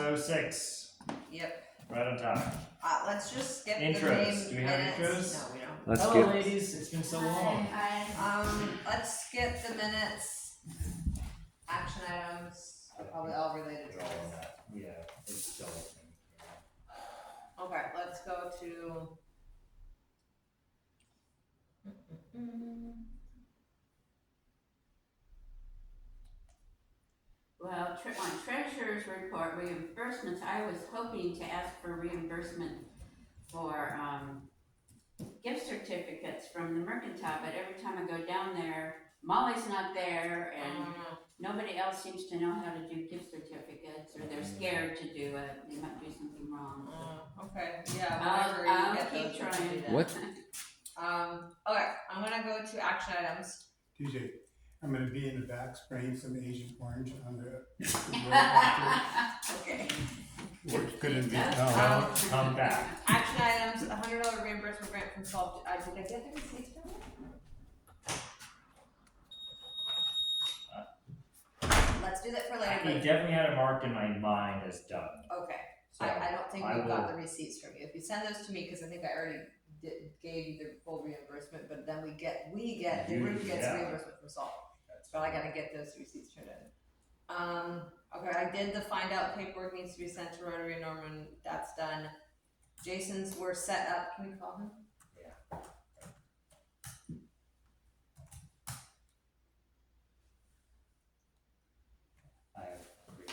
6:06. Yep. Right on time. Let's just skip Intros. the name. Do we have minutes. intros? No, we don't. Hello, ladies. It's been so long. Let's skip the minutes. Action items are probably all related to this. Yeah, it's still open. Okay, let's go to. Well, on treasurer's report reimbursements, I was hoping to ask for reimbursement for gift certificates from the mercantile, but every time I go down there, Molly's not there, and nobody else seems to know how to do gift certificates, or they're scared to do it. They might do something wrong. Okay, yeah, whenever you get keep those, trying. do that. What? Okay, I'm gonna go to action items. TJ, I'm gonna be in the back spraying some Agent Orange on the. Okay. What couldn't be. Come back. Action items, $100 reimbursement grant from Solve. Did I get the receipts from it? Let's do that for later. I definitely had it marked in my mind as done. Okay. So I don't think we will got the receipts from you. If you send those to me, because I think I already gave you the full reimbursement, but then the group gets reimbursement from Salt. But I gotta get those receipts turned in. Okay, I did the find out paperwork needs to be sent to Rotary Norman. That's done. Jason's were set up. Can we call him? Yeah. I have agreed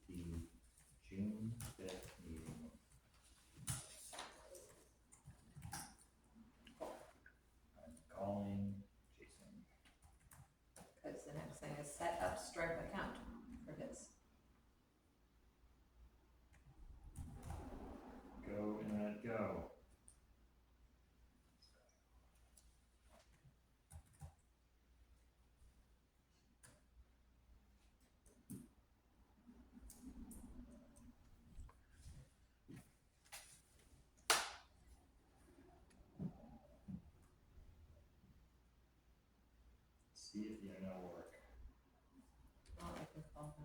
the June 5th meeting. I'm calling Jason. Because the next thing is set up Stripe account for his. Go, internet, go. See if the internet will work. Oh, I can call him.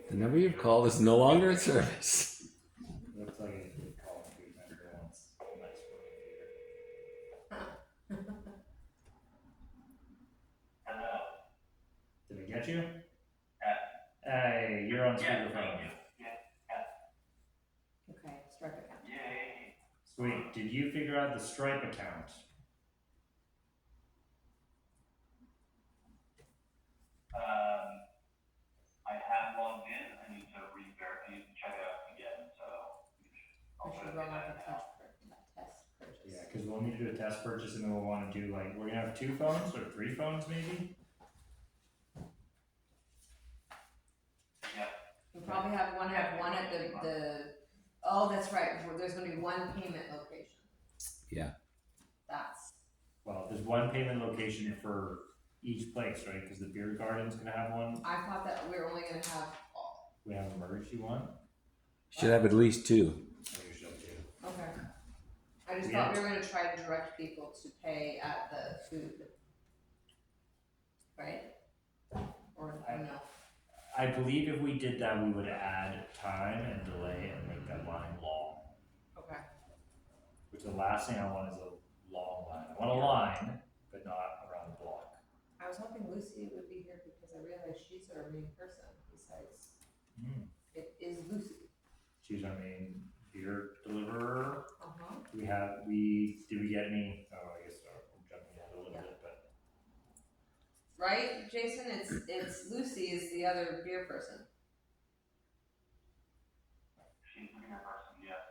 The number you've called is no longer in service. Looks like it did call 3 times at once. Nice work, Peter. Hello. Did I get you? Hey, you're on speakerphone. Okay, Stripe account. Yay. Sweet. Did you figure out the Stripe account? I have logged in. I need to check it out again. So We should run like a test purchase. Yeah, because we'll need to do a test purchase and then we'll want to do we're gonna have 2 phones or 3 phones maybe? Yeah. We'll probably have one at the, oh, that's right, there's gonna be one payment location. Yeah. That's, Well, there's one payment location for each place, right? Because the beer garden's gonna have one. I thought that we were only gonna have, We have an emergency one. Should have at least 2. I think we should have 2. okay. I just Yeah. thought we were gonna try to direct people to pay at the food. Right? Or, no? I believe if we did that, we would add time and delay and make that line long. Okay. Which the last thing I want is a long line. I want a line, but not around the block. I was hoping Lucy would be here because I realized she's our main person besides, it is Lucy. She's our main beer deliverer. Uh-huh. Did we get any, I guess I'm jumping ahead a little bit, but. Right, Jason? It's Lucy is the other beer person. She's the bigger person, yes.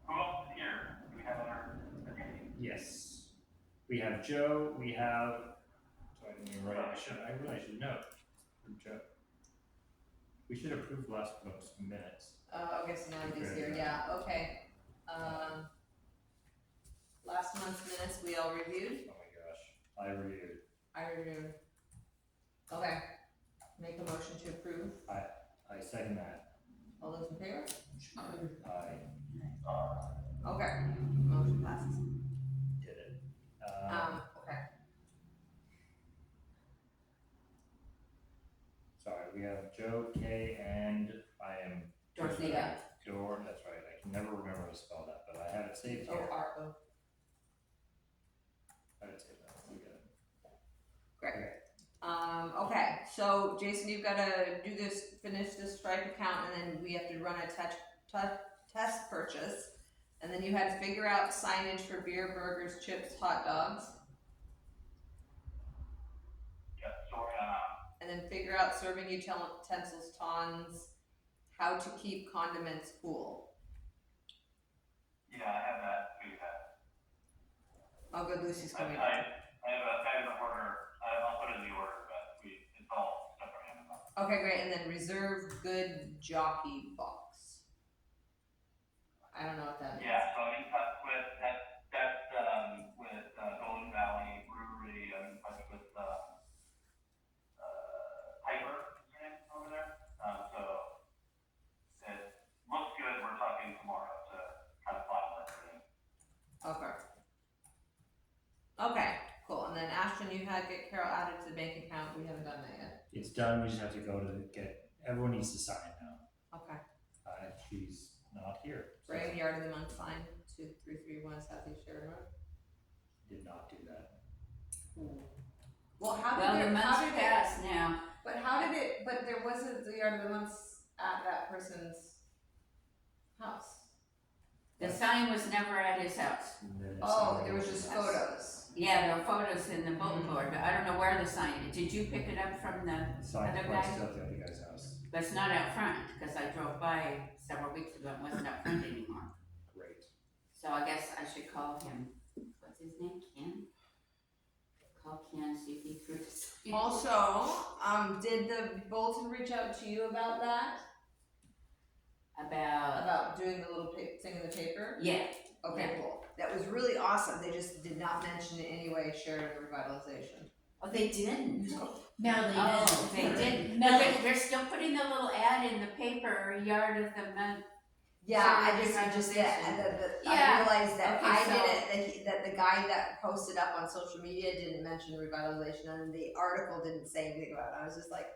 Who else is here? Do we have other attendees? Yes. We have Joe, we have, so I didn't even write, I really should know. Joe. We should approve last month's minutes. Okay, so now he's here, yeah, okay. Last month's minutes we all reviewed? Oh my gosh, I reviewed. I reviewed. Okay, make a motion to approve. I second that. All those in favor? I Okay, motion passes. did it. we have Joe, Kay, and I am Dorothea. That's right, I can never remember how to spell that, but I have it saved here. O-R-O. I have it saved that, we got it. Great. Okay. Okay, so Jason, you've gotta do this, finish this Stripe account, and then we have to run a test purchase. And then you had to figure out signage for beer, burgers, chips, hot dogs, Yep, so, and then figure out serving utensils, tongs, how to keep condiments cool. yeah, I have that, figured out. Oh, good, Lucy's coming. I have an order, I'll put it in the order, but it's all stuff from Amazon. Okay, great, and then reserve good jockey box. I don't know what that means. Yeah, so I'm in touch with Golden Valley Brewery, I'm in touch with, Hebert, is her name, over there. So it looks good, we're talking tomorrow to kind of finalize everything. Okay. Okay, cool, and then Ashton, you had get Carol added to the bank account, we haven't done that yet. It's done, we just have to go to get, everyone needs to sign now. Okay. She's not here. So Brave Yard of the Month sign, 2331 Southeast Sheridan Road. did not do that. Well, how Well, did the it, how month's did it, passed now. but how did it, but there wasn't the Yard of the Month at that person's house. The sign was never at his house. And then it's Oh, not- there was just photos. Yeah, there were photos in the bulletin board, but I don't know where the sign is. Did you pick it up from the, Sign other was guy? still at the other guy's house. but it's not out front, because I drove by several weeks ago and wasn't out front anymore. Great. So I guess I should call him, what's his name, Ken? Call Ken, see if he threw the sign. Also, did the bulletin reach out to you about that? About doing the little thing in the paper? Yeah, Okay, cool. That was really awesome. They just did not mention in any way Sheridan Revitalization. oh, they didn't. No, they Oh, didn't. they didn't. No. But they're still putting the little ad in the paper, Yard of the Month. Yeah, I just did, and I Yeah. realized that Okay, I so- did it, that the guy that posted up on social media didn't mention revitalization, and the article didn't say anything about it. I was just like,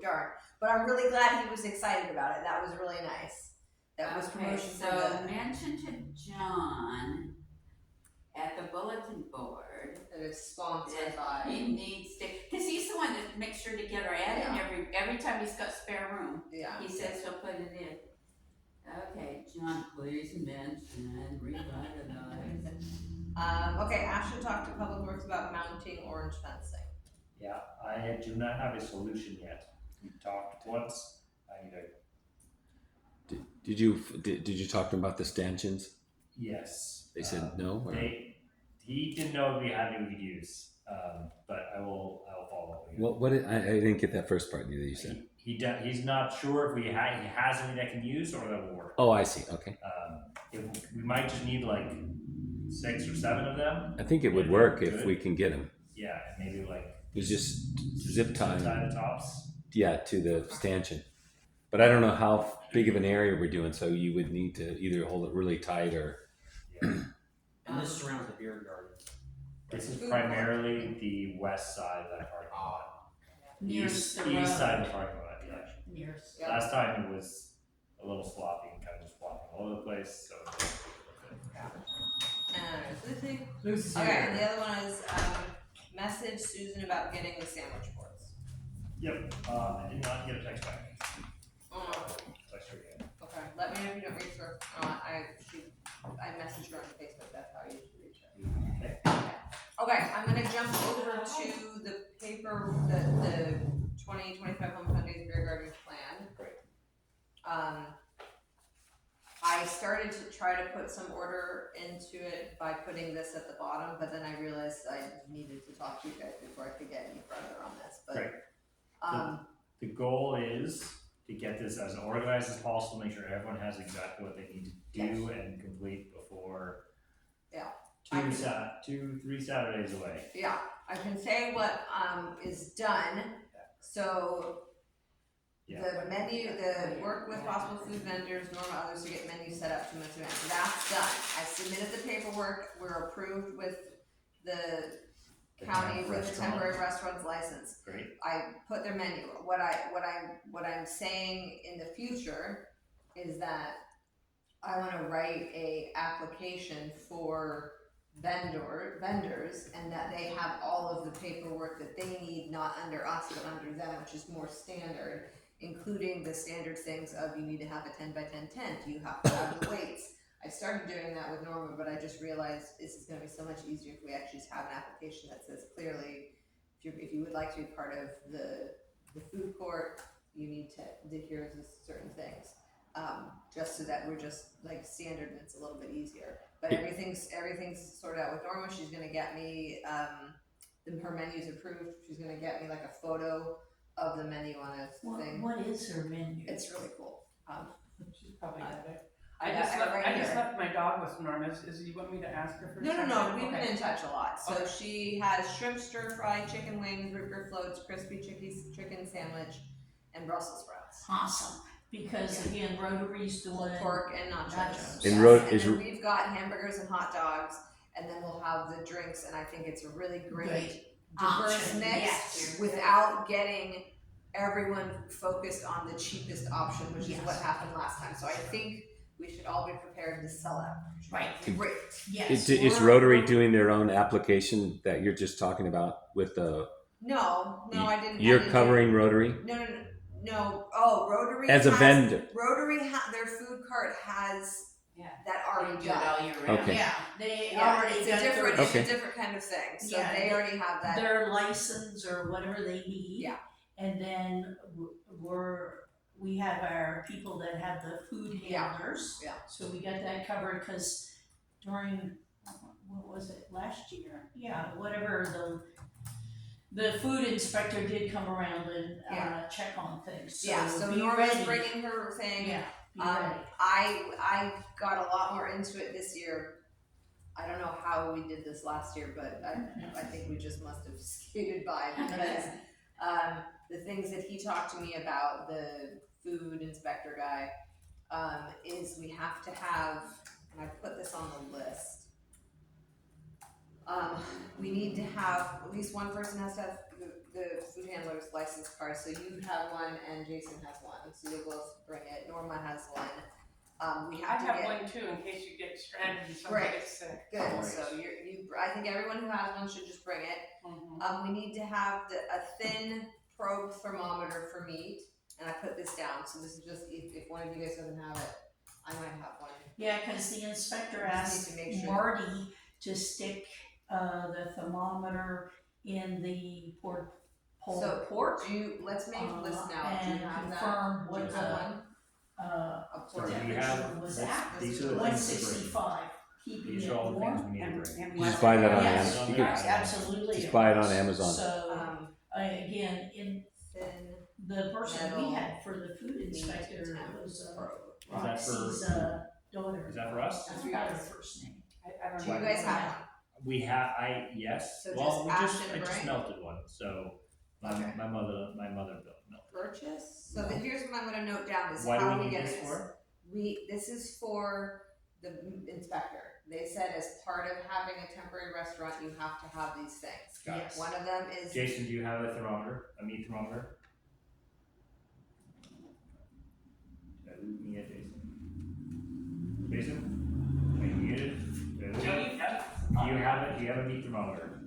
darn. But I'm really glad he was excited about it. That was really nice. That was Okay, promotion for so the, mention to John at the bulletin board that is sponsored that by. he needs to, cause he's the one that makes sure to get our ad in every time he's got spare room. Yeah. He says he'll put it in. Okay, John, please mention revitalize. Okay, Ashton talked to Public Works about mounting orange fencing. Yeah, I do not have a solution yet. We talked once, I need a, Did you talk to them about the stanchions? yes. They said no. Or? He didn't know we had any we could use, but I'll follow up with you. What I didn't get that first part that you said. He's not sure if he has any that can use or that will work. Oh, I see. Okay. We might just need like 6 or 7 of them. I think it would If work they're if good. we can get them. Yeah, and maybe like You just zip tie tie them, the tops. yeah, to the stanchion. But I don't know how big of an area we're doing, so you would need to either hold it really tight or. Yeah. And this surrounds the beer garden. This is primarily the west side of that parking lot. Nearest East the road. side of the parking lot, yeah. Nearest. Yeah. Last time it was a little sloppy and kind of just walking all over the place, so. Lucy. Lucy's Okay, here. and the other one is, message Susan about getting the sandwich boards. Yep, I did not get a text back. Text her again. Okay, let me know if you don't reach her. I messaged her on Facebook, that's how you should reach her. Okay. Okay, I'm gonna jump over to the paper, the 2025 Home Foundation Beer Garden Plan. Great. I started to try to put some order into it by putting this at the bottom, but then I realized I needed to talk to you guys before I could get any further on this, Great. but, The goal is to get this as organized as possible, make sure everyone has exactly what they need to do and complete before. Yeah. I can- 3 Saturdays away. yeah, I can say what, is done, so Yeah. the menu, the work with possible food vendors, nor others to get menus set up to month's event, that's done. I submitted the paperwork, we're approved with the county temp with a restaurant. temporary restaurant's license. Great. I put their menu. What I'm saying in the future is that I want to write a application for vendors, and that they have all of the paperwork that they need, not under us but under them, which is more standard, including the standard things of you need to have a 10 by 10 tent, you have to have the weights. I started doing that with Norma, but I just realized this is going to be so much easier if we actually just have an application that says clearly, if you would like to be part of the food court, you need to adhere to certain things. Just so that we're just like standard and it's a little bit easier. But everything's sorted out with Norma. She's gonna get me, her menu's approved. She's gonna get me like a photo of the menu on a thing. What is her menu? It's really cool. She's probably got it. I I just got it left, right I just here. left my dog with Norma's. You want me to ask her for No, something? we've been Okay. in touch a lot. So Okay. she has shrimp stir fry, chicken wings, root beer floats, crispy chicken sandwich, and Brussels sprouts. Awesome, because again, Rotary's doing. Pulled pork and nachos. Nachos. And And then we've got hamburgers and hot dogs, and then we'll have the drinks, and I think it's a really great diverse Option, mix yes. without getting everyone focused on the cheapest option, which is Yes. what happened last time. So I think we should all be prepared to sell out. Right, Great. yes. Is Rotary doing their own application that you're just talking about with the? No, I didn't. You're I didn't covering Rotary No. Oh, Rotary as a has- vendor. Rotary, their food cart has Yeah. that They already do it all done. year round. Okay. Yeah, they Yeah, already it's a got different, their, it's a Okay. different kind of thing. So Yeah, they already have that. their license or whatever they need. Yeah. And then we have our people that have the food Yeah. handlers. Yeah. So we got that covered, cause during, what was it, last year? Yeah, whatever, the food inspector did come around and, Yeah. check on things, so Yeah, so be Norma's ready. bringing her thing. Yeah, be ready. I got a lot more into it this year. I don't know how we did this last year, but I think we just must have skated by because the things that he talked to me about, the food inspector guy, is we have to have, and I put this on the list. We need to have, at least one person has to have the food handler's license card, so you have one and Jason has one, so you'll both bring it. Norma has one. We I have to have get. one too in case you get stranded and somebody Great. gets sick. Good, Alright. so I think everyone who has one should just bring it. Mhm. We need to have a thin probe thermometer for meat, and I put this down, so this is just, if one of you guys doesn't have it, I might have one. Yeah, cause the inspector We just asked need to make sure. Marty to stick, the thermometer in the pulled So, pork. let's make a list now, do you And have that? confirm Do what you the, have one? a So do we temperature have, was let's- at. these are the One things to bring. sixty-five, keeping These it are all the things warm. we need to bring. You just buy that on Yes. Amazon. You Yes, can Absolutely. just buy it on Amazon. So, again, in Thin the person metal we had for the food meat inspector temp was, probe. Is that Roxy's, for, daughter. is that for us? I forgot her first name. I don't Do you know. guys have one? We have, yes, So well, just I just Ashton melted one, so Okay. my mother built milk. Purchase, so then here's what I'm gonna note down is Why do how we we need get this this. for? This is for the inspector. They said as part of having a temporary restaurant, you have to have these things. Got it. Yes. One of them is, Jason, do you have a thermometer, a meat thermometer? Me, Jason, are you muted? Joey? Do you have it? Do you have a meat thermometer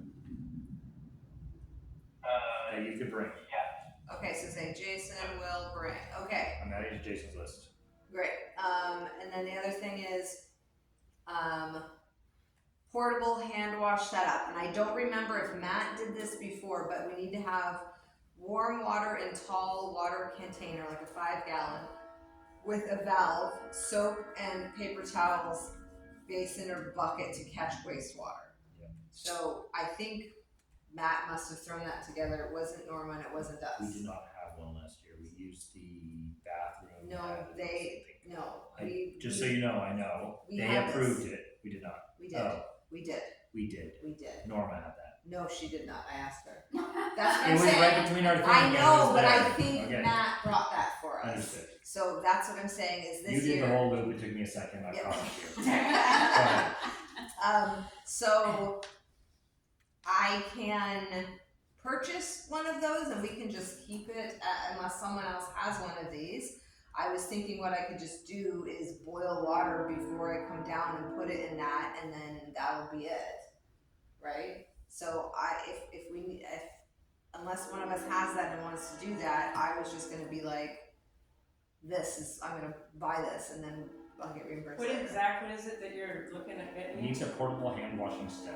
that you could bring? okay, so say Jason will bring, okay, I'm adding to Jason's list. great. And then the other thing is, portable hand wash setup. And I don't remember if Matt did this before, but we need to have warm water in tall water container, like a 5-gallon, with a valve, soap and paper towels, basin or bucket to catch wastewater. Yeah. So I think Matt must have thrown that together. It wasn't Norma and it wasn't us. We did not have one last year. We used the bathroom. No, Just so you know, I know. we They have approved this. it. We did not. We did. Oh, We did. we did. We did. Norma had that. No, she did not. I asked her. That's what It I'm was saying. right between our things. I and it know, was but I there. think Okay. Matt brought that for us. Understood. So that's what I'm saying is You this did year. the whole loop. It took me a second. I Yeah. promise you. Go ahead. So I I can purchase one of those and we can just keep it unless someone else has one of these. I was thinking what I could just do is boil water before I come down and put it in that, and then that'll be it, right? So unless one of us has that and wants to do that, I was just gonna be like, I'm gonna buy this and then I'll get reimbursed What later. exactly is it that you're looking at It getting? needs a portable hand washing stove.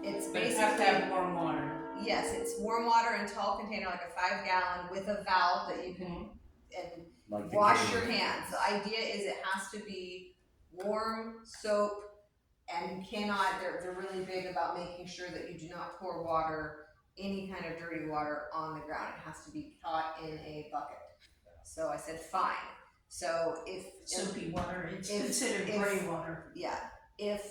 It's But it has to basically, have warm water. yes, it's warm water in a tall container, like a 5-gallon with a valve that you can, and Like the wash your kitchen. hands. The idea is it has to be warm soap, and you cannot, they're really big about making sure that you do not pour water, any kind of dirty water on the ground. It has to be caught in a bucket. So I said, fine. So Soapy water, it's if- considered if- gray water. yeah, if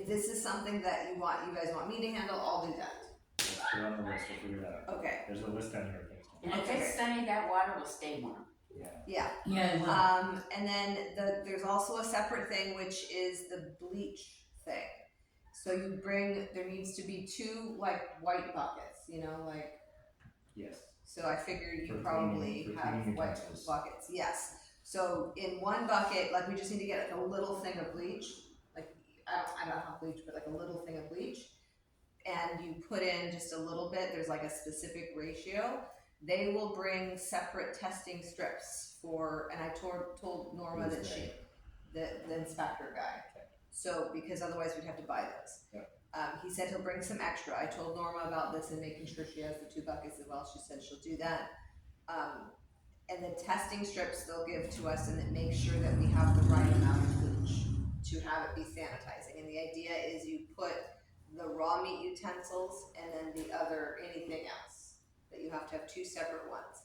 this is something that you guys want me to handle, I'll do that. Let's put it on the list, we'll figure that out. Okay, There's a list on your things. And if it's sunny, that water will stay warm. Yeah. yeah. Yeah, well, And then there's also a separate thing, which is the bleach thing. So there needs to be 2 like white buckets, like, Yes. so I figured you For probably cleaning- for have cleaning white utensils. buckets, yes. So in one bucket, like we just need to get like a little thing of bleach, like, I don't have bleach, but like a little thing of bleach. And you put in just a little bit, there's like a specific ratio. They will bring separate testing strips and I told Norma Who's that they? the inspector guy. Okay. So, because otherwise we'd have to buy those. Yep. He said he'll bring some extra. I told Norma about this and making sure she has the 2 buckets as well. She said she'll do that. And the testing strips they'll give to us, and it makes sure that we have the right amount of bleach to have it be sanitizing. And the idea is you put the raw meat utensils and then the other anything else, that you have to have 2 separate ones.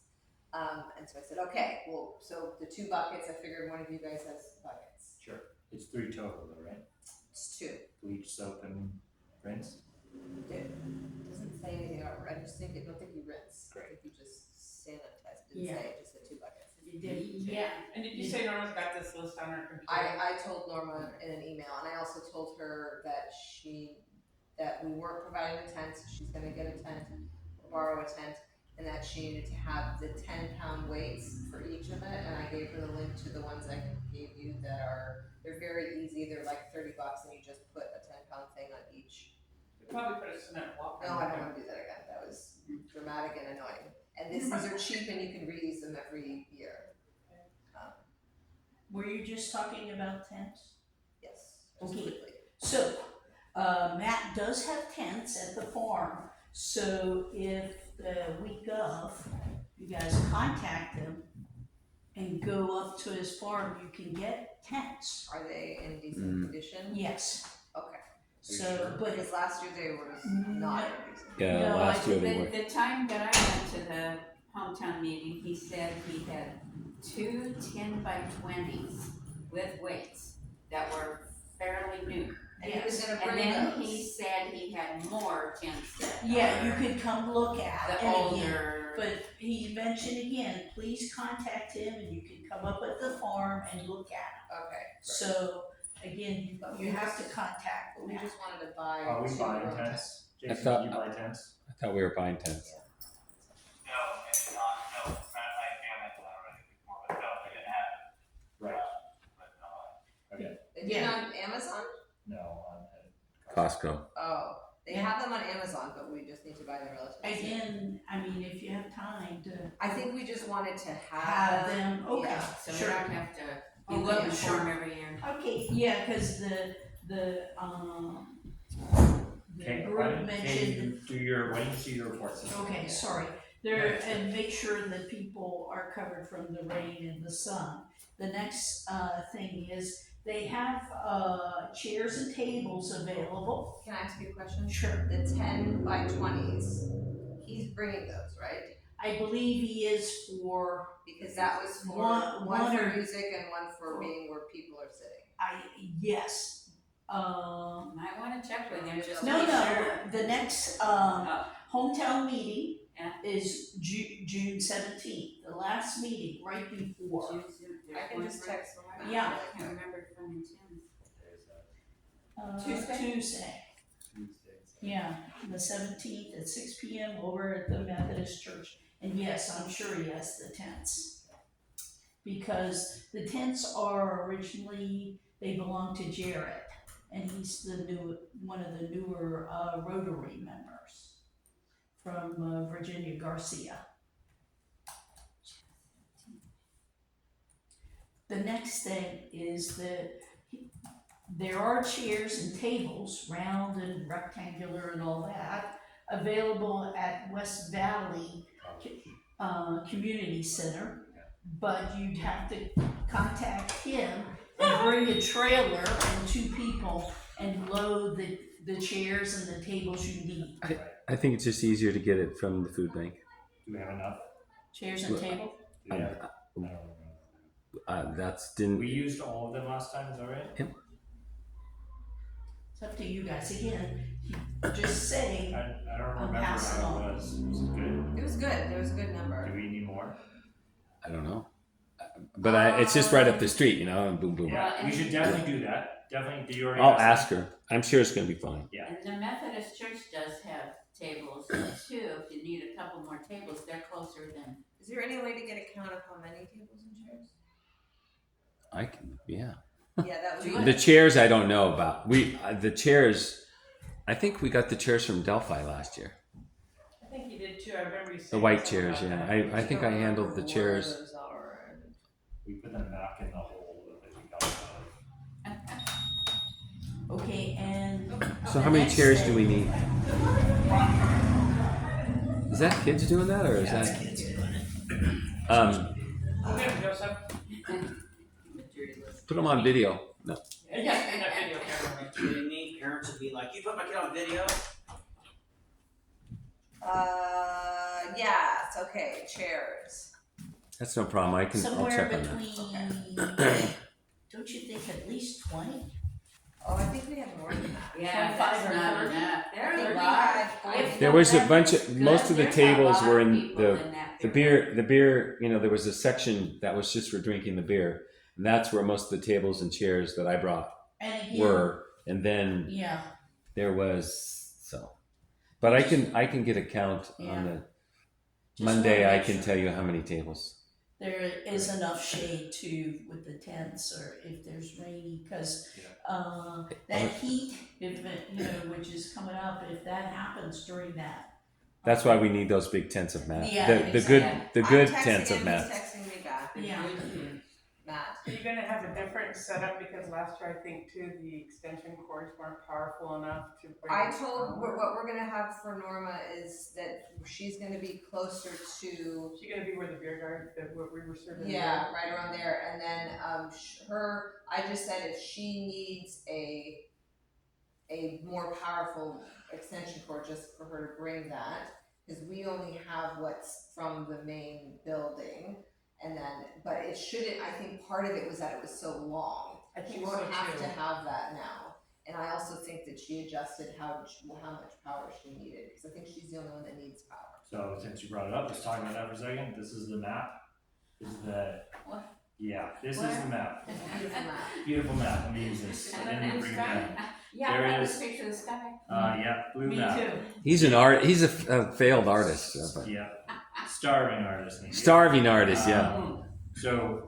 And so I said, okay, well, so the 2 buckets, I figured one of you guys has buckets. Sure. It's 3 total though, right? It's 2. Bleach, soap, and rinse? It doesn't say anything about, I don't think you rinse. Great. I think you just sanitize, it didn't Yeah. say, it just said 2 buckets. you did, yeah. And did you say Norma's got this list on her computer? I told Norma in an email, and I also told her that we weren't providing the tents, she's gonna get a tent, or borrow a tent, and that she needed to have the 10-pound weights for each of it, and I gave her the link to the ones I gave you they're very easy, they're like $30, and you just put a 10-pound thing on each. You probably put a cement block No, on I it. don't wanna do that again, that was dramatic and annoying. And these are cheap and you can reuse them every year. Were you just talking about tents? Yes, just Okay. quickly. So, Matt does have tents at the farm, so if the week of, you guys contact him and go up to his farm, you can get tents. Are they in decent condition? Yes, Okay, so, but because last year they were not in decent. Yeah, No, last year they were. The time that I went to the hometown meeting, he said he had 2 10-by-20s with weights that were fairly new. And he was gonna And bring then those. he said he had more tents that yeah, you were could come look at the and again, older. but he mentioned again, please contact him and you can come up at the farm and look at them. Okay, So, again, you have to contact but we Matt. just wanted to buy. Are we 2 buying road tents? I Jason, thought- did you buy tents? I thought we were buying tents. No, it's not, no, I mentioned that already before, but no, they didn't have it, Right. but no. Okay. They did Yeah. on Amazon? No, on Costco. Oh, they Yeah. have them on Amazon, but we just need to buy them relatively soon. Again, I mean, if you have time to I think we just wanted to have them, okay, Yeah, So we sure. don't have to be Okay, looking sure. for them every year. Okay, yeah, cause the Okay, group why don't mentioned, you do your, why don't you see your reports? okay, sorry, there, and make sure that people are covered from the rain and the sun. The next, thing is, they have, chairs and tables available. Can I ask you a question? Sure. The 10-by-20s, he's bringing those, right? I believe he is for, Because that was for One one for or- music and one for being where people are sitting. yes, Might wanna check with him just to no, be no, sure. the next, hometown meeting is June 17th, the last meeting, right before. I can just text him. Yeah. I can't remember from Tim's. Tuesday? Tuesday. Tuesdays. Yeah, the 17th at 6 p.m. over at the Methodist Church. And yes, I'm sure he has the tents. Because the tents are originally, they belong to Jared. And he's one of the newer Rotary members from Virginia Garcia. The next thing is that there are chairs and tables, round and rectangular and all that, available at West Valley Community Center, but you'd have to contact him and bring a trailer and 2 people and load the chairs and the tables you need. I think it's just easier to get it from the food bank. Do we have enough? Chairs and tables? Do we have, I don't remember. We used all of them last time, is that right? Yep. It's up to you guys. Again, just say, I don't I'll remember pass it how on. it was. Was it good? It was good, there was a good number. Do we need more? I don't know, but it's just right up the street, you know, and boom, boom. Yeah, we should definitely do that. Definitely, do you already I'll ask ask her. I'm sure it's gonna be fine. Yeah. And the Methodist Church does have tables too, if you need a couple more tables, they're closer than. Is there any way to get a count of how many tables and chairs? I can, yeah. Yeah, that would be. The chairs I don't know about. The chairs. I think we got the chairs from Delphi last year. I think you did too, I remember you saying. The white something chairs, about yeah. that. I think I handled the chairs. Those are, and We put them back in the hole that we got out of. okay, and So how many chairs do we need? Is that kids doing that, or is that? kids doing it. We're gonna go some. Put them on video. No. Yeah, in that video camera. Do you need parents to be like, you put my kid on video? yes, okay, chairs. That's no problem. I'll Somewhere check on that. between, don't you think at least 20? Oh, I think we have more than that. Yeah, 25 that's or not 30. enough. I There think are we a lot. had- If There the was a weather's bunch of good, most of the there's a tables lot were of in people in that the area. beer. You know, there was a section that was just for drinking the beer, and that's where most of the tables and chairs that I brought And again, were. And then yeah, there was so, but I can get a count Yeah. on the Just Monday. wanna I make can sure. tell you how many tables. there is enough shade too with the tents, or if there's rainy, because that heat, if it, which is coming up, if that happens during that. That's why we need those big tents of Matt. Yeah, the exactly. good I'm texting tents of him, Matt. he's texting me back, Yeah. Matt. Are you gonna have a different setup, because last year I think too, the extension cords weren't powerful enough to bring. I it told, forward. what we're gonna have for Norma is that she's gonna be closer to, Is she gonna be where the beer garden, what we were serving? yeah, right around there, and then, I just said if she needs a more powerful extension cord, just for her to bring that, cause we only have what's from the main building, and then, but it shouldn't, I think part of it was that it was so long. I She think won't so have too. to have that now. And I also think that she adjusted how much power she needed, because I think she's the only one that needs power. So since you brought it up, let's talk about that for a second. This is the map. This is the. What? Yeah, this is Where? the map. Beautiful map. Beautiful map. Let me use this. I didn't even bring it down. Yeah, There that is- was a picture of the sky. Yeah, blue Me map. too. He's an art. He's a failed artist. But Yeah, starving artist. maybe. starving artist. Yeah. So,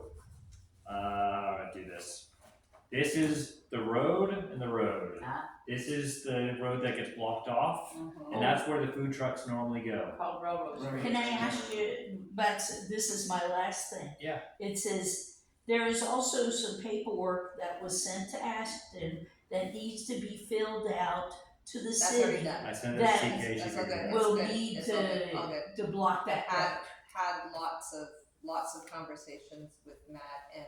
do this. This is the road and the road. Ah. This is the road that gets blocked off, Mhm. and that's where the food trucks normally go. Called Railroad Street. Can I ask you, but this is my last thing. Yeah. It says, there is also some paperwork that was sent to Ashton that needs to be filled out to the That's already city. done. I sent it That to is- TK. that's she all figured good. it out. We'll It's good. need It's all good. to block that Had, out. had lots of conversations with Matt, and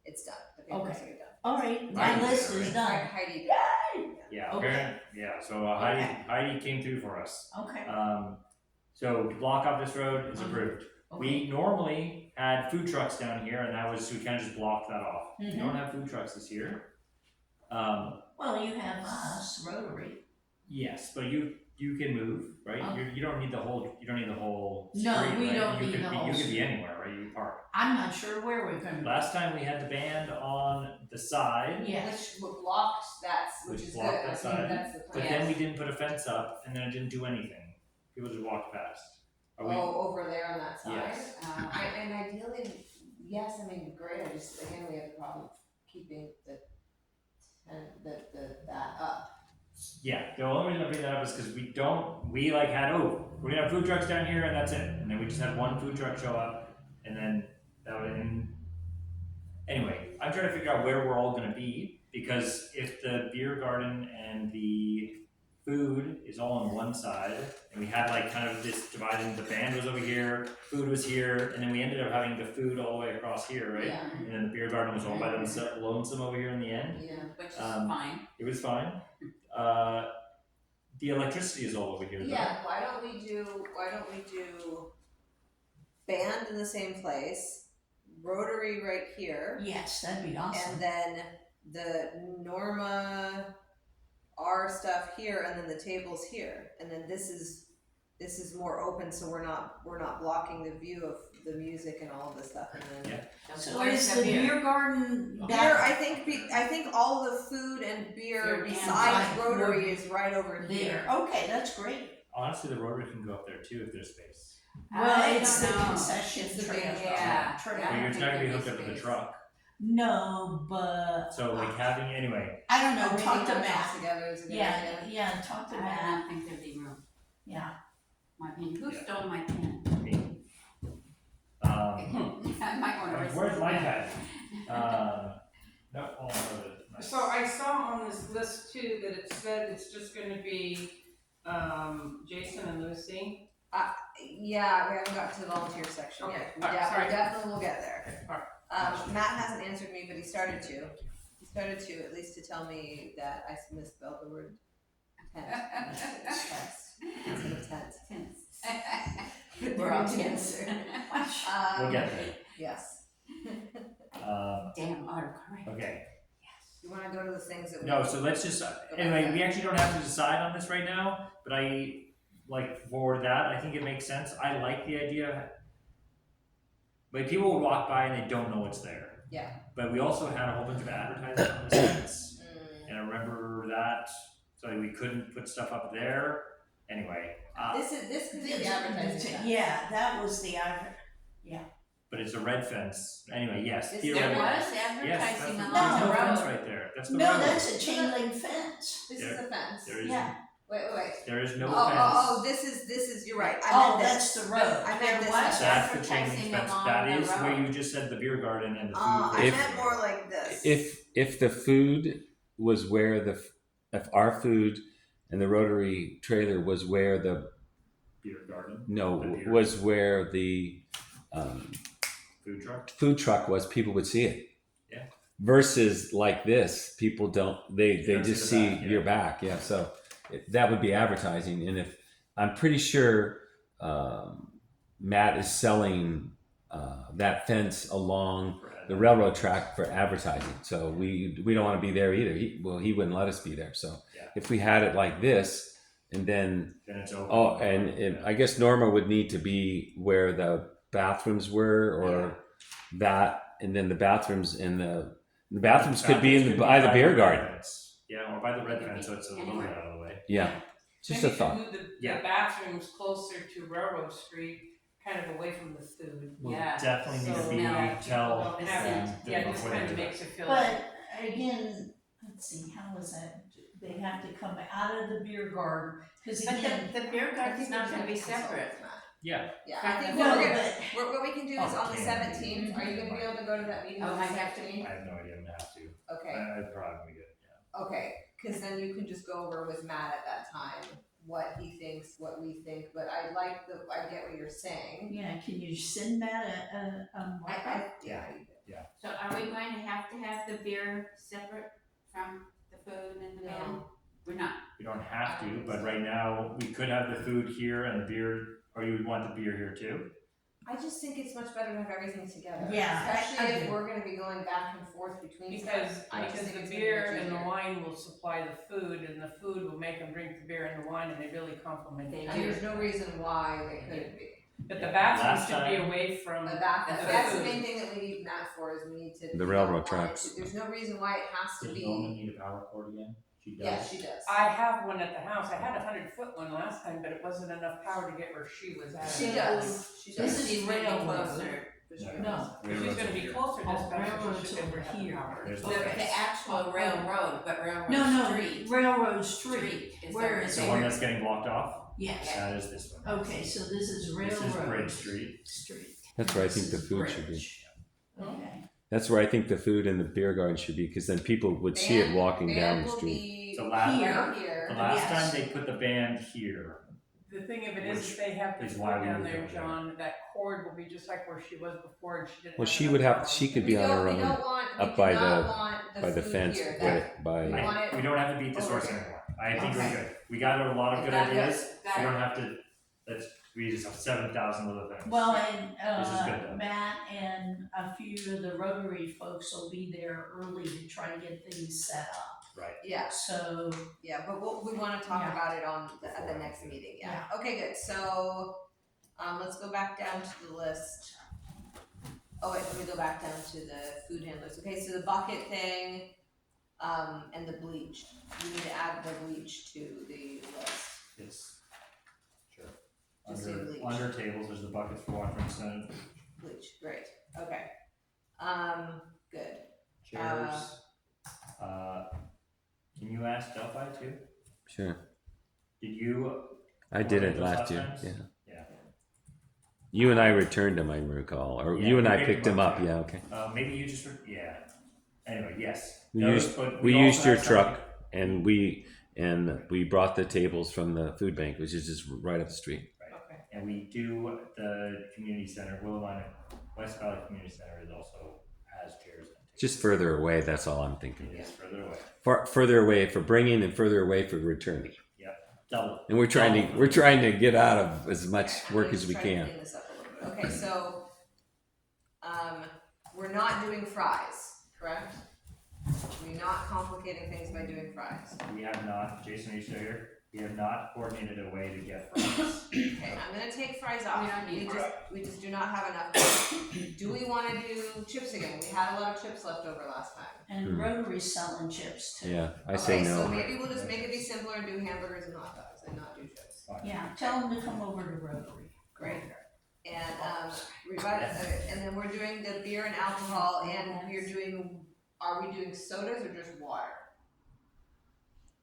it's done. The paper's Okay. already done. All right, my Right. list is done. Heidi did. Yeah, Okay. apparently, yeah. So Heidi came through for us. Okay, So to block off this road is Mhm. approved. okay. We normally had food trucks down here, and that was so we kind of just blocked that off. We Mhm. don't have food trucks this year. Well, you have us, Rotary. Yes, but you can move, right? Oh. You don't need the whole street, No, we right? don't you need could the be, whole You could be street. anywhere, right? You park. I'm not sure where we're gonna Last time we had the band on the side, be. Yeah, Which blocked that, which Which is blocked good, that I side, think that's the but plan. then we didn't put a fence up, and then it didn't do anything. People just walked past. Are we? Oh, over there on that side? Yes. And ideally, yes, I mean, great, I just, again, we have the problem of keeping that up. Yeah, the only reason I bring that up is because we like had, we're gonna have food trucks down here and that's it. And then we just had one food truck show up and then that would, anyway, I'm trying to figure out where we're all gonna be because if the beer garden and the food is all on one side and we had like kind of this dividing, the band was over here, food was here, and then we ended up having the food all the way across here, right? Yeah, And then the beer garden was all by themselves, lonesome over here in the end. yeah. Which is fine. It was fine. The electricity is all over here though. Yeah, why don't we do band in the same place, rotary right here, yes, that'd be awesome. and then the Norma our stuff here, and then the tables here, and then this is more open, so we're not blocking the view of the music and all of this stuff, and then. Yeah. So Where's is the beer garden Beer, that I think all the food and beer Beer and besides wine. Rotary is right over here. there? Okay, that's great. Honestly, the rotary can go up there too if there's space. Well, I it's the don't know. concession It's the trail. big- yeah. Trail. But I you're don't not gonna be think hooked there up to is the space. truck. No, but So like having, anyway, I don't know. Maybe Talk to that Matt. comes together is a good Yeah, idea. yeah. Talk to I Matt. don't think there'd be room. Yeah. My pen. Who Yeah. stole my pen? me. I might want to. Where's my pen? No, all of it. Nice. So I saw on this list too that it said it's just gonna be, Jason and Lucy. Yeah, we haven't got to the volunteer section Okay, yet. alright, Yeah, sorry. we definitely will get there. Okay, alright. Matt hasn't answered me, but he started to. He started to, at least to tell me that I misspelled the word tent. Text instead of tent. Tense. We're on the answer. We'll get there. Yes. Damn autocorrect. Okay. You wanna go to the things that we. No, so let's just, anyway, we actually don't have to decide on this right now, but like for that, I think it makes sense. I like the idea. Like people will walk by and they don't know what's there. Yeah. But we also had a whole bunch of advertising on the fence. Mm. And I remember that, so we couldn't put stuff up there. Anyway, This could be the advertising. Yeah, that was the adver. but it's a red fence. Anyway, yes, There There theoretically. was Yes, advertising that's, along there's the no road. fence right there. That's the No, road. that's a chain link fence. This is the fence. There is, Yeah. Wait. there is no Oh, fence. this is, you're right. I Oh, meant that's this. the road. I meant There this. was That's the chain link advertising fence. along That the is where road. you just said the beer garden and the food. I If- meant more like this. If the food was where if our food and the rotary trailer was where the Beer garden. no The beer. was where the Food truck. food truck was, people would see it. Yeah. Versus like this, people don't. They don't just see the see back, yeah. your back. Yeah. So that would be advertising. And if I'm pretty sure Matt is selling that fence along the railroad track for advertising. So we don't want to be there either. He wouldn't let us be there. So Yeah. if we had it like this, and then Then it's open. I guess Norma would need to be where the bathrooms were, or that, and then the bathrooms in the bathrooms could be by the beer red garden. fence. Yeah, or by the red fence, so it's a little bit out of the way. Yeah, just a Maybe thought. move the Yeah. bathrooms closer to Railroad Street, kind of away from the food. We'll Yeah. definitely need So to be now people tell don't the have them it. Yeah, just before they kind do of it. makes it feel like. But again, let's see, how was that? They have to come out of the beer garden because But again, the beer garden's not gonna be separate. Yeah. Yeah, I think no, what we're gonna, but what we can do is Oh, on the can. 17th, are you gonna be able to go to that meeting Oh, on I the have to 17th? I have no idea. I'm gonna have to. Okay, I'd probably be good. Yeah. okay, cause then you can just go over with Matt at that time, what he thinks, what we think, but I get what you're saying. yeah, can you send Matt a markup? Yeah, So are we going to have the beer separate from the food and the band? No. We're not. You don't have to, but right now we could have the food here and the beer, or you would want the beer here too. I just think it's much better to have everything together. Yeah, Especially I if agree. we're gonna be going back and forth between Because, stuff. I just because think the it's beer gonna be and the easier. wine will supply the food, and the food will make them drink the beer and the wine, and they really complement They each And other. there's no reason why they couldn't be. But the Yeah. bathroom Last should be time- away from. The back, the that's the food. main thing that we need Matt for, is we need to. The we railroad don't want it tracks. to- There's no reason why it has to Does be. Norman need a power cord again? She does. Yeah, she does. I have one at the house. I had a 100-foot one last time, but it wasn't enough power to get where she was at. She does. She does. This is She's gonna be railroad. closer. No. If she's gonna be closer Oh, this time, railroad's she should over have here. power. There's The actual railroad, but railroad No, street. Railroad Street. Is Where over is The it? one that's getting blocked off? Yes. That is this one. Okay, so this is This is Railroad Bridge Street. Street. That's where I think the This is food should be. Bridge. Okay. That's where I think the food and the beer garden should be, because then people would see it walking down the street. So Band last, will be Here. right here. the last Yes. time they put the band here. The thing of it is, they have Is this why cord we down moved there, over there. John, that cord will be just like where she was before, and she didn't. Well, have she enough would have. power. She could We be on don't- her we own don't want- we up do by not the want by the food fence. here. By, That- by we want it We don't have to beat the over source here. anymore. I think Okay. we're good. We got a lot of good Got it. ideas. Got We it. don't have to, we just have 7,000 little things. Well, and This is good, though. Matt and a few of the Rotary folks will be there early to try to get things set up. Yeah, So, yeah, but we wanna talk Yeah. about it at the next meeting, yeah. Okay, good, so, let's go back down to the list. Oh wait, let me go back down to the food handlers. Okay, so the bucket thing, and the bleach. We need to add the bleach to the list. Yes. Sure. Just say bleach. Under tables, there's the buckets for water and sun. Bleach, great, okay. Good. Chairs. Can you ask Delphi too? sure. Did you? I did it those last last year. times? Yeah. Yeah. You and I returned them, I recall, or Yeah, you and we I picked picked them them up, up. too. Yeah. Okay. Maybe you just, yeah. Anyway, yes. We Those, used- but We also used your had truck, and we brought the tables from the food bank, which is just right up the street. Okay. And we do the community center, Willowline West Valley Community Center is also has chairs. and tables. Just further away. That's all I'm thinking. It is further away. Further away for bringing and further away for returning. Double. And we're trying to get out of as much Okay, I'm work gonna as we try to can. clean this up a little bit. Okay, so, we're not doing fries, correct? We're not complicating things by doing fries. We have not, Jason, are you still here? We have not coordinated a way to get fries. Okay, I'm gonna take fries off. We don't need We just do not have enough. Do we wanna do chips again? We had a lot of chips left over last time. and Rotary's selling chips too. Yeah, I say Okay, so no. maybe we'll just make it be simpler and do hamburgers and hot dogs and not do chips. Fine. Yeah, tell them to come over to Rotary. Great. And, and then we're doing the beer and alcohol, and are we doing sodas or just water?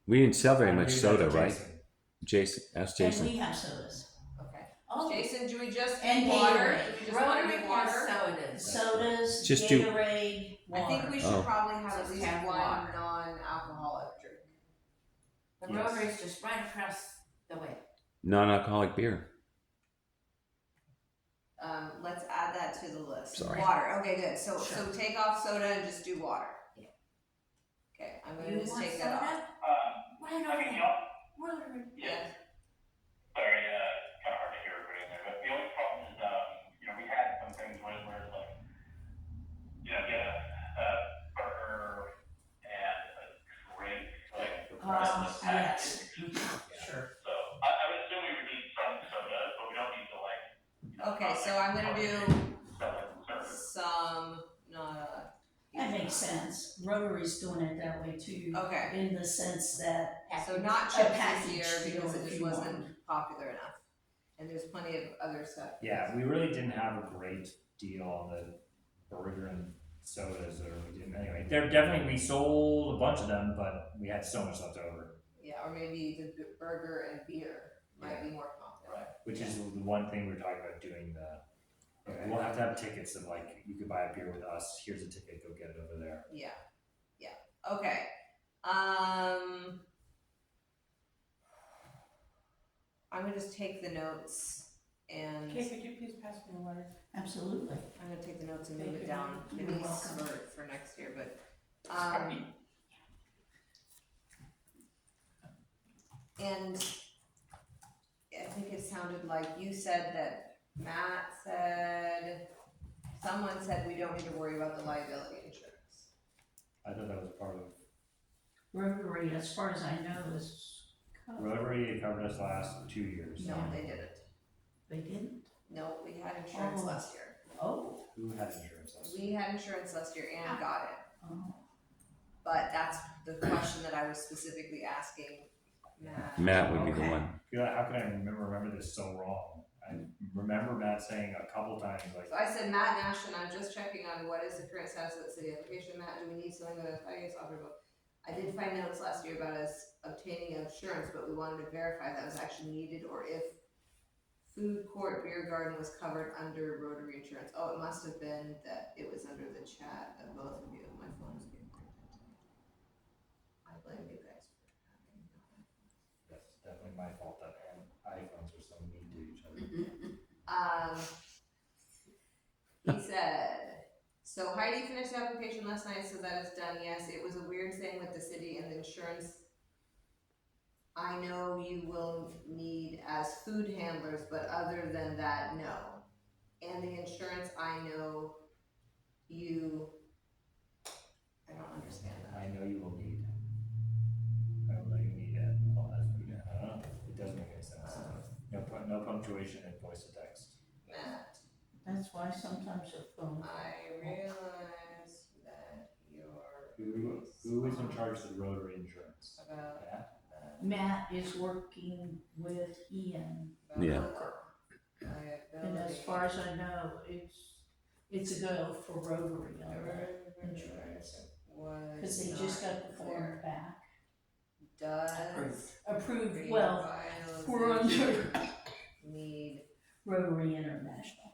We didn't sell very I'm much leaving soda, that to right? Jason. Jason, ask And Jason. we have sodas. Okay. Oh, Jason, do we just And do water? Gatorade. Do we just wanna Rotary do has water? sodas. Sodas, Just do- Gatorade, I water. think we should Oh. probably have at Just least have one water. non-alcoholic drink. The Yes. Rotary's just right across the way. Non-alcoholic beer. Let's add that to the list. Sorry. Water, okay, good, so take off soda and just do water. Yeah. Okay, I'm gonna You just want take that off. soda? Right I over mean, there. Rotary. Yeah. Sorry, kind of hard to hear everybody in there, but the only problem is, we had some things where it's like, get a burger and a drink, like, Yes. Sure. so I would assume we would need some soda, but we don't need to Okay, so I'm gonna do serve. some, That makes sense. Rotary's doing it that way too. Okay, In the sense that so not a chips this package year deal because it if just you wasn't want. popular enough. And there's plenty of other stuff. Yeah, we really didn't have a great deal on the burger and sodas, or we didn't, anyway, we sold a bunch of them, but we had so much left over. Yeah, or maybe the burger and beer might be more popular. Which is the one thing we were talking about doing we'll have to have tickets of like, you could buy a beer with us, here's a ticket, go get it over there. Yeah, okay. I'm gonna just take the notes and Okay, could you please pass me the water? absolutely. I'm gonna take the notes and move Thank it you. down to You're Denise welcome. for next year, but, and I think it sounded like you said that Matt said, someone said we don't need to worry about the liability insurance. I thought that was part of Rotary, as far as I know, is covered. Rotary, it covered us last 2 years. No, they didn't. They didn't? No, we had insurance Oh. last year. Oh, Who had insurance last year? We had insurance last year and got it. oh. But that's the question that I was specifically asking Matt. Matt would be the Okay. one. I feel like, how can I remember this so wrong? I remember Matt saying a couple times, like, So I said, Matt and Ashton, I'm just checking on what is the current status of the city application. Matt, do we need something with a finance officer? I did find notes last year about us obtaining insurance, but we wanted to verify that was actually needed or if food court beer garden was covered under Rotary insurance. Oh, it must have been that it was under the chat of both of you. My phone is getting pretty dead today. I blame you guys for having no iPhones. that's definitely my fault that iPhones are so mean to each other. He said, so Heidi finished the application last night, so that is done. Yes, it was a weird thing with the city and the insurance. I know you will need as food handlers, but other than that, no. And the insurance, I know you, I don't understand that. I know you will need. I will know you need it. Well, that's pretty good. I don't know. It doesn't make any sense. No punctuation in voice to text. Matt, That's why sometimes your phone. I realize that you're. Who is in charge of the Rotary insurance? About Matt? Matt is working with Ian, Yeah. and as far as I know, it's a go for Rotary on that insurance. Because they just got the form back. Does Approved, well, we're under need Rotary International.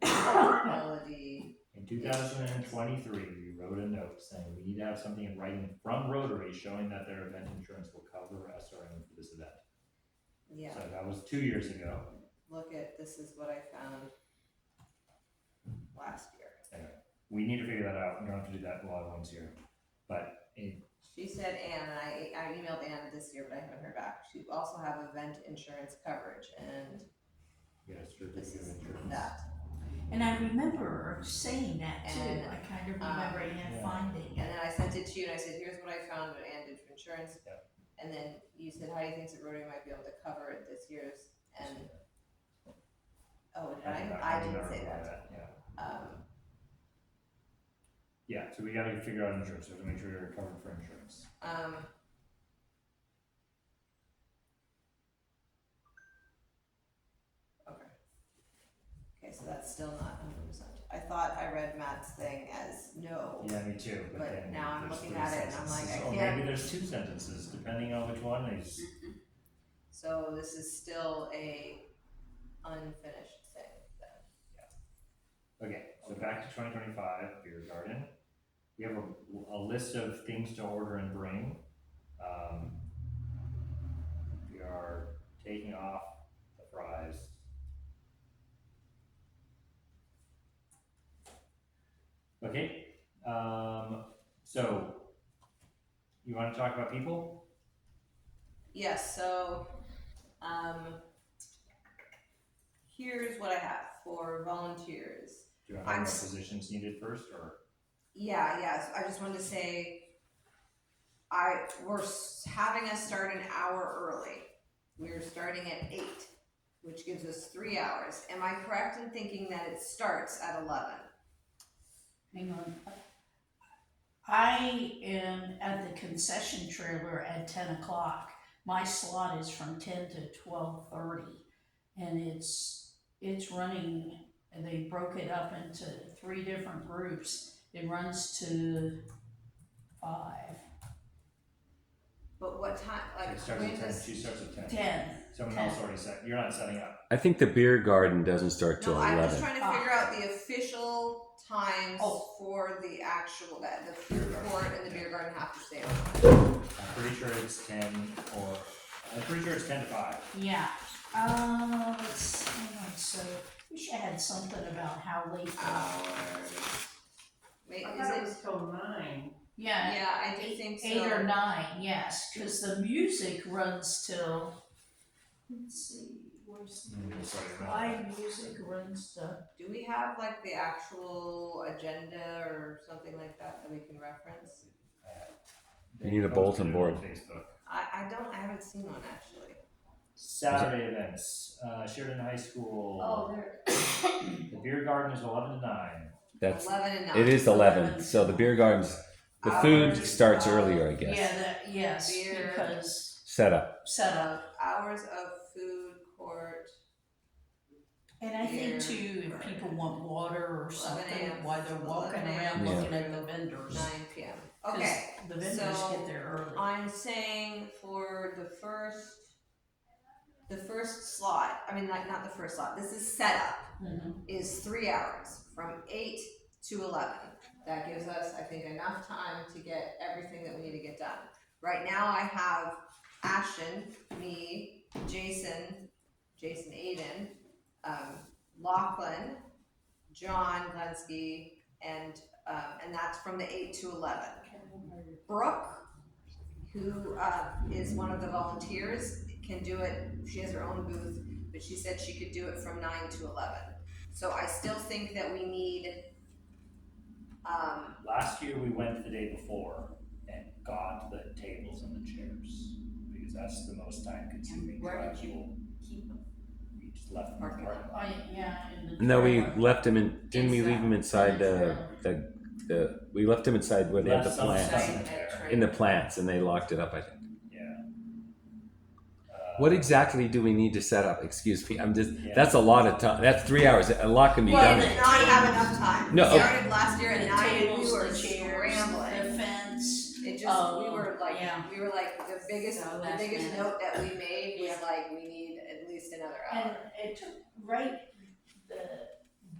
ability. In 2023, we wrote a note saying we need to have something in writing from Rotary showing that their event insurance will cover SRM for this event. Yeah, So that was 2 years ago. look at, this is what I found last year. Anyway, we need to figure that out. We don't have to do that while everyone's here. But She said Anne, and I emailed Anne this year, but I haven't heard back. She also have event insurance coverage, and you got a certificate this of is insurance. that. And I remember saying that too. And, I kind of remember Ann yeah. finding And it. then I sent it to you, and I said, here's what I found what Anne did for insurance. Yep. And then you said, Heidi thinks that Rotary might be able to cover it this year's, and, oh, did I didn't say that. Yeah. Yeah, so we gotta figure out insurance. We have to make sure you're covered for insurance. Okay, so that's still not 100%. I thought I read Matt's thing as no. Yeah, me too. But then now I'm there's looking 3 at it and I'm like, sentences. I Or can't- maybe there's 2 sentences, depending on which one is. So this is still a unfinished thing then. Okay, so back to 2025, beer garden. We have a list of things to order and bring. We are taking off the fries. Okay, so you want to talk about people? Yes, so, here's what I have for volunteers. Do you want to talk I'm about s- positions needed first, or? Yeah, I just wanted to say, we're having us start an hour early. We're starting at 8, which gives us 3 hours. Am I correct in thinking that it starts at 11? Hang on. I am at the concession trailer at 10 o'clock. My slot is from 10 to 12:30, and it's running. And they broke it up into 3 different groups. It runs to 5. But what time, like, It starts when at 10, does? she starts at 10. 10. Someone 10. else already set, you're not setting up. I think the beer garden doesn't start till No, I'm just 11. trying to figure out the official times Oh. for the actual, that the food court and the beer garden have to stay open. I'm pretty sure it's 10 or, I'm pretty sure it's 10 to 5. Yeah. Let's hang on. So, wish I had something about how late. Hours. Wait, I is thought it it? was till 9. Yeah. Yeah, I do think so. 8 or 9, yes, because the music runs till, let's see, where's the music? sorry, Live music runs to, Do we have like the actual agenda or something like that we can reference? You need a bulletin board. Facebook. I haven't seen one actually. Saturday events, Sheridan High School. Oh, there, The beer garden is 11 to 9. That's 11 and 9. it is 11. So the beer gardens, the food starts earlier, I guess. Yeah, yes, Beer. because Set up. Hours of food court. and I think Beer. too, if people want water or 11 something a.m. while they're walking 11 around a.m. looking at the vendors. 9 p.m. 'Cause Okay, the vendors so get there early. I'm saying for the first slot, I mean, not the first slot, this is setup, is 3 hours, from 8 to 11. That gives us, I think, enough time to get everything that we need to get done. Right now I have Ashton, me, Jason Aiden, Lachlan, John Glenski, and that's from the 8 to 11. Brooke, who is one of the volunteers, can do it. She has her own booth, but she said she could do it from 9 to 11. So I still think that we need. Last year we went the day before and got the tables and the chairs because that's the most time consuming. Where did you keep them? We just left them in the parking lot. In the No, we trailer. left them in. Didn't we leave them inside the? We left them inside where they had the Left some plants. stuff in there. In the plants, and they locked it up, I think. Yeah. What exactly do we need to set up? Excuse me. I'm just. Yeah. That's a lot of time. That's 3 hours. A lot can be We done. did not have enough time. No, We okay. started last year The at 9 and tables, we were the chairs, scrambling. the fence. It just we were like yeah. the biggest So last minute. note that we made was Yeah. like we need at least another hour. And it took the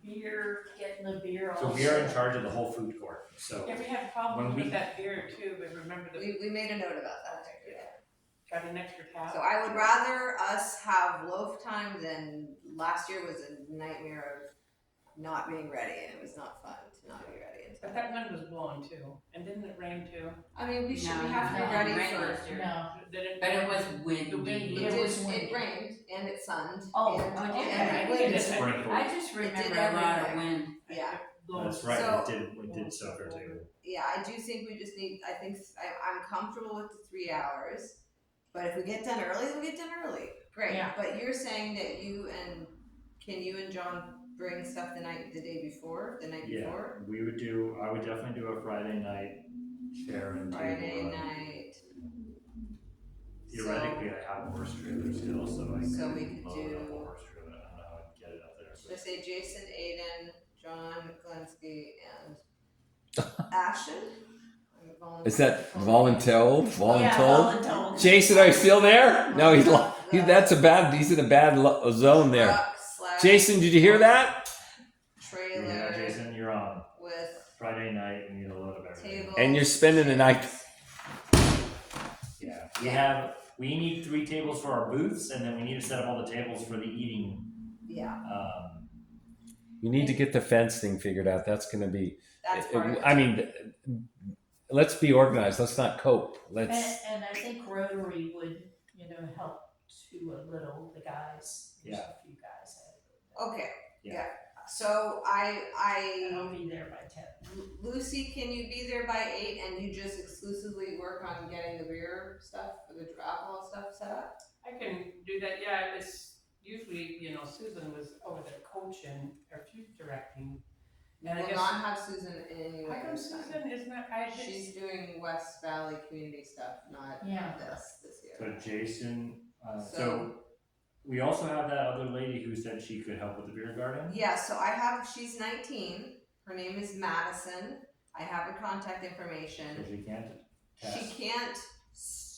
beer, getting the beer So all we are in set. charge of the whole food court. So Yeah, we had problems When we- with that beer too, but remember that We made a note about that. Yeah. got an extra tap. So I would rather us have loaf time than last year was a nightmare of not being ready, and it was not fun to not be ready. in But time. that wind was blowing too, and didn't it rain too? I mean, we No, have to be no, ready rain for. was there. No. Did it? But it was The windy. wind It It did. was windy. It rained and it sunned. Oh, and, okay. and I it did. wind. Sprinkled. I just It did remember a lot of everything. wind. Yeah. that's right. So- it did suffer too. Yeah, I do think we just need. I think I'm comfortable with the 3 hours, but if we get done early, then we get done early. Great. Yeah. But you're saying that you and John bring stuff the night before? Yeah, I would definitely do a Friday night Sharon Friday table. night. Theoretically, I have a horse trailer still, so I So could we could load up a do- horse trailer. I don't know how I'd get it up there. Should I say Jason, Aiden, John Glenski, and Ashton? Is that voluntold? Yeah, Voluntold? voluntold. Jason, are you still there? No, he's in a bad zone there. Truck / Jason, did you hear that? Trailer Yeah, Jason, you're on. with Friday night, we need a load of everything. table. And you're spending the night. Yeah, we need 3 tables for our booths, and then we need to set up all the tables for the eating. Yeah, You need to get the fence thing figured out. That's going to be. that's part of it. I mean, let's be organized. Let's not cope. Let's. And I think Rotary would, help too a little, the guys. There's Yeah. a few guys. Okay, Yeah. yeah. So I'll be there by 10. Lucy, can you be there by 8 and you just exclusively work on getting the beer stuff, or the alcohol stuff set up? I can do that, yeah, it's usually, Susan was over there coaching, or she's directing. And I We'll guess, not have Susan in how come this time. Susan isn't that, I had She's doing West Valley community stuff, not Yeah. this year. So Jason, So- so we also have that other lady who said she could help with the beer garden. Yeah, so she's 19, her name is Madison, I have her contact So information. she can't test.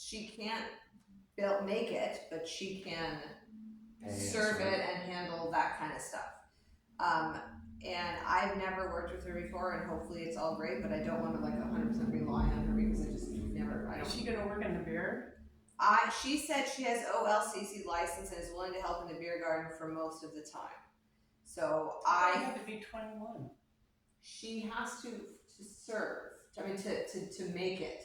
She can't make it, but she can Pay and serve serve. it and handle that kind of stuff. And I've never worked with her before, and hopefully it's all great, but I don't want to 100% rely on her because I just never, I is don't. she gonna work in the beer? She said she has OLCC license and is willing to help in the beer garden for most of the time. So You have to be 21. she has to serve, I mean, to make it.